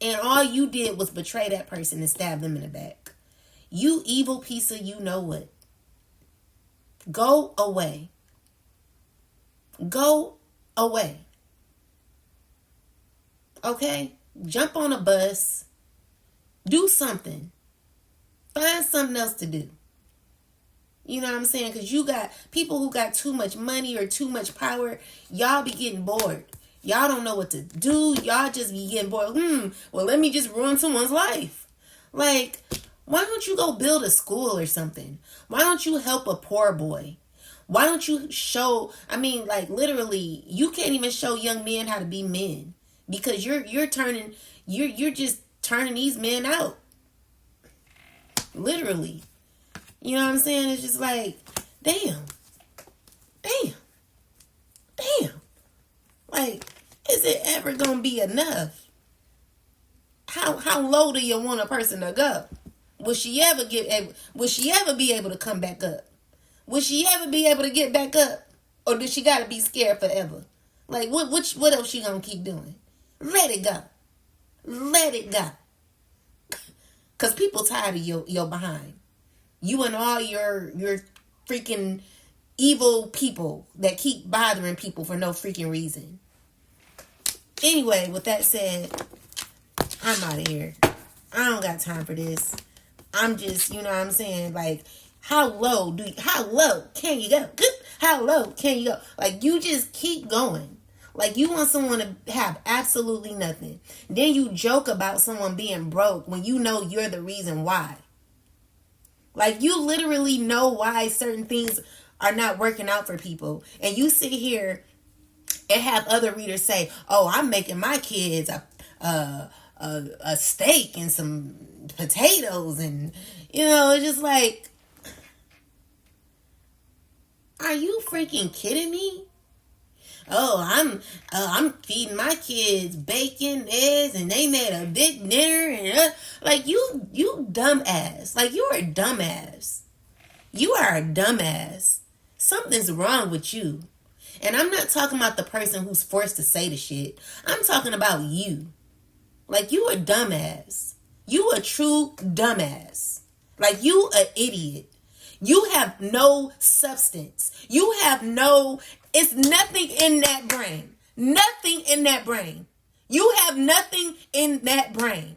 and all you did was betray that person and stab them in the back. You evil piece of you know what. Go away. Go away. Okay? Jump on a bus. Do something. Find something else to do. You know what I'm saying? Because you got people who got too much money or too much power. Y'all be getting bored. Y'all don't know what to do. Y'all just be getting bored. Well, let me just ruin someone's life. Like, why don't you go build a school or something? Why don't you help a poor boy? Why don't you show, literally, you can't even show young men how to be men. Because you're just turning these men out. Literally. You know what I'm saying? It's just like, damn. Like, is it ever gonna be enough? How low do you want a person to go? Will she ever be able to come back up? Will she ever be able to get back up? Or does she gotta be scared forever? Like, what else she gonna keep doing? Let it go. Let it go. Because people tired of your behind. You and all your freaking evil people that keep bothering people for no freaking reason. Anyway, with that said, I'm out of here. I don't got time for this. I'm just, you know what I'm saying? Like, how low can you go? How low can you go? Like, you just keep going. Like, you want someone to have absolutely nothing. Then you joke about someone being broke when you know you're the reason why. Like, you literally know why certain things are not working out for people. And you sit here and have other readers say, oh, I'm making my kids a steak and some potatoes. And, it's just like, are you freaking kidding me? Oh, I'm feeding my kids bacon, eggs, and they made a big dinner, and like you dumbass. Like, you are a dumbass. You are a dumbass. Something's wrong with you. And I'm not talking about the person who's forced to say the shit. I'm talking about you. Like, you a dumbass. You a true dumbass. Like, you an idiot. You have no substance. It's nothing in that brain. Nothing in that brain. You have nothing in that brain.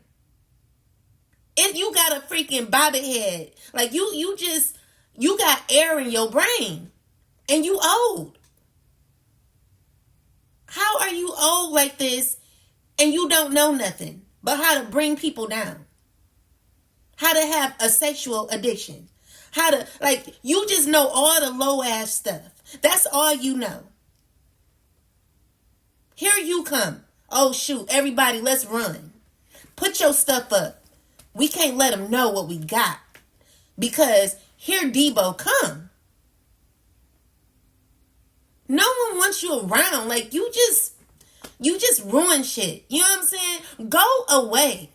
If you got a freaking bobbit head, like you got air in your brain, and you old. How are you old like this and you don't know nothing but how to bring people down? How to have a sexual addiction? How to, you just know all the low ass stuff. That's all you know. Here you come. Oh, shoot. Everybody, let's run. Put your stuff up. We can't let them know what we got. Because here Debo come. No one wants you around. Like, you just ruin shit. You know what I'm saying? Go away.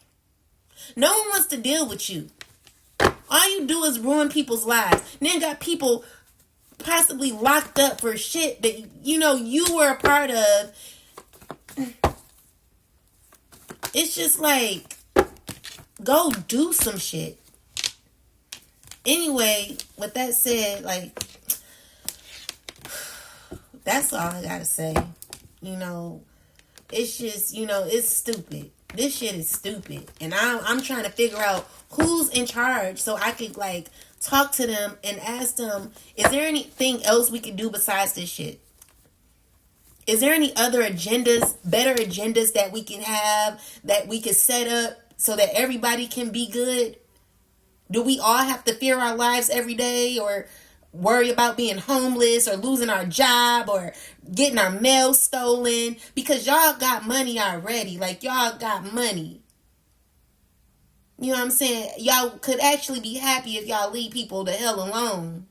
No one wants to deal with you. All you do is ruin people's lives. And then got people possibly locked up for shit that, you were a part of. It's just like, go do some shit. Anyway, with that said, that's all I gotta say. It's just, it's stupid. This shit is stupid. And I'm trying to figure out who's in charge so I could, talk to them and ask them, is there anything else we can do besides this shit? Is there any other agendas, better agendas that we can have, that we could set up so that everybody can be good? Do we all have to fear our lives every day, or worry about being homeless, or losing our job, or getting our mail stolen? Because y'all got money already. Like, y'all got money. You know what I'm saying? Y'all could actually be happy if y'all leave people the hell alone.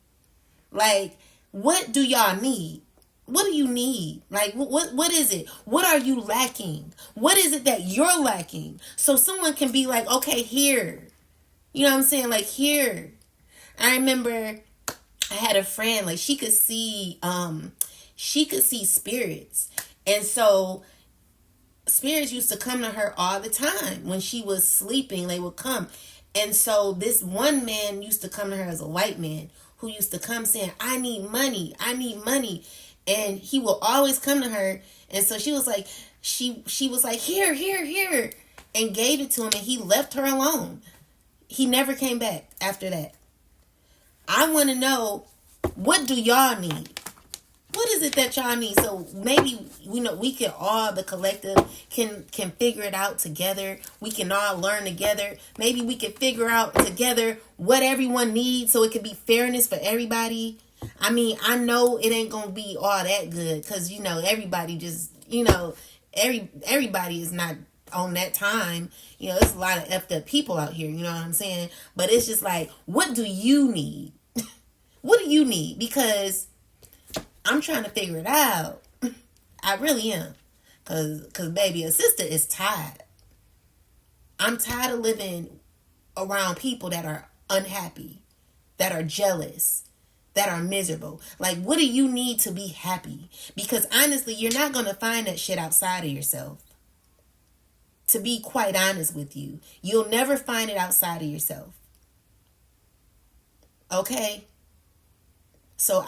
Like, what do y'all need? What do you need? Like, what is it? What are you lacking? What is it that you're lacking? So someone can be like, okay, here. You know what I'm saying? Like, here. I remember I had a friend, like, she could see spirits. And so spirits used to come to her all the time. When she was sleeping, they would come. And so this one man used to come to her as a white man who used to come saying, I need money. I need money. And he will always come to her. And so she was like, she was like, here, here, here. And gave it to him, and he left her alone. He never came back after that. I want to know, what do y'all need? What is it that y'all need? So maybe we can all, the collective, can figure it out together. We can all learn together. Maybe we can figure out together what everyone needs, so it can be fairness for everybody. I mean, I know it ain't gonna be all that good, because everybody just everybody is not on that time. There's a lot of effed up people out here. You know what I'm saying? But it's just like, what do you need? What do you need? Because I'm trying to figure it out. I really am. Cause baby, a sister is tired. I'm tired of living around people that are unhappy, that are jealous, that are miserable. Like, what do you need to be happy? Because honestly, you're not going to find that shit outside of yourself. To be quite honest with you, you'll never find it outside of yourself. Okay? So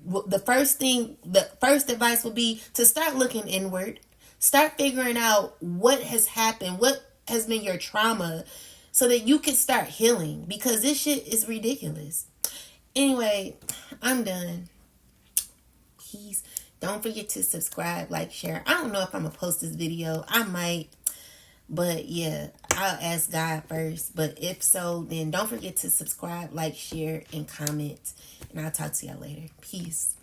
the first advice would be to start looking inward. Start figuring out what has happened, what has been your trauma, so that you can start healing, because this shit is ridiculous. Anyway, I'm done. Peace. Don't forget to subscribe, like, share. I don't know if I'm going to post this video. I might. But yeah, I'll ask God first. But if so, then don't forget to subscribe, like, share, and comment. And I'll talk to y'all later. Peace.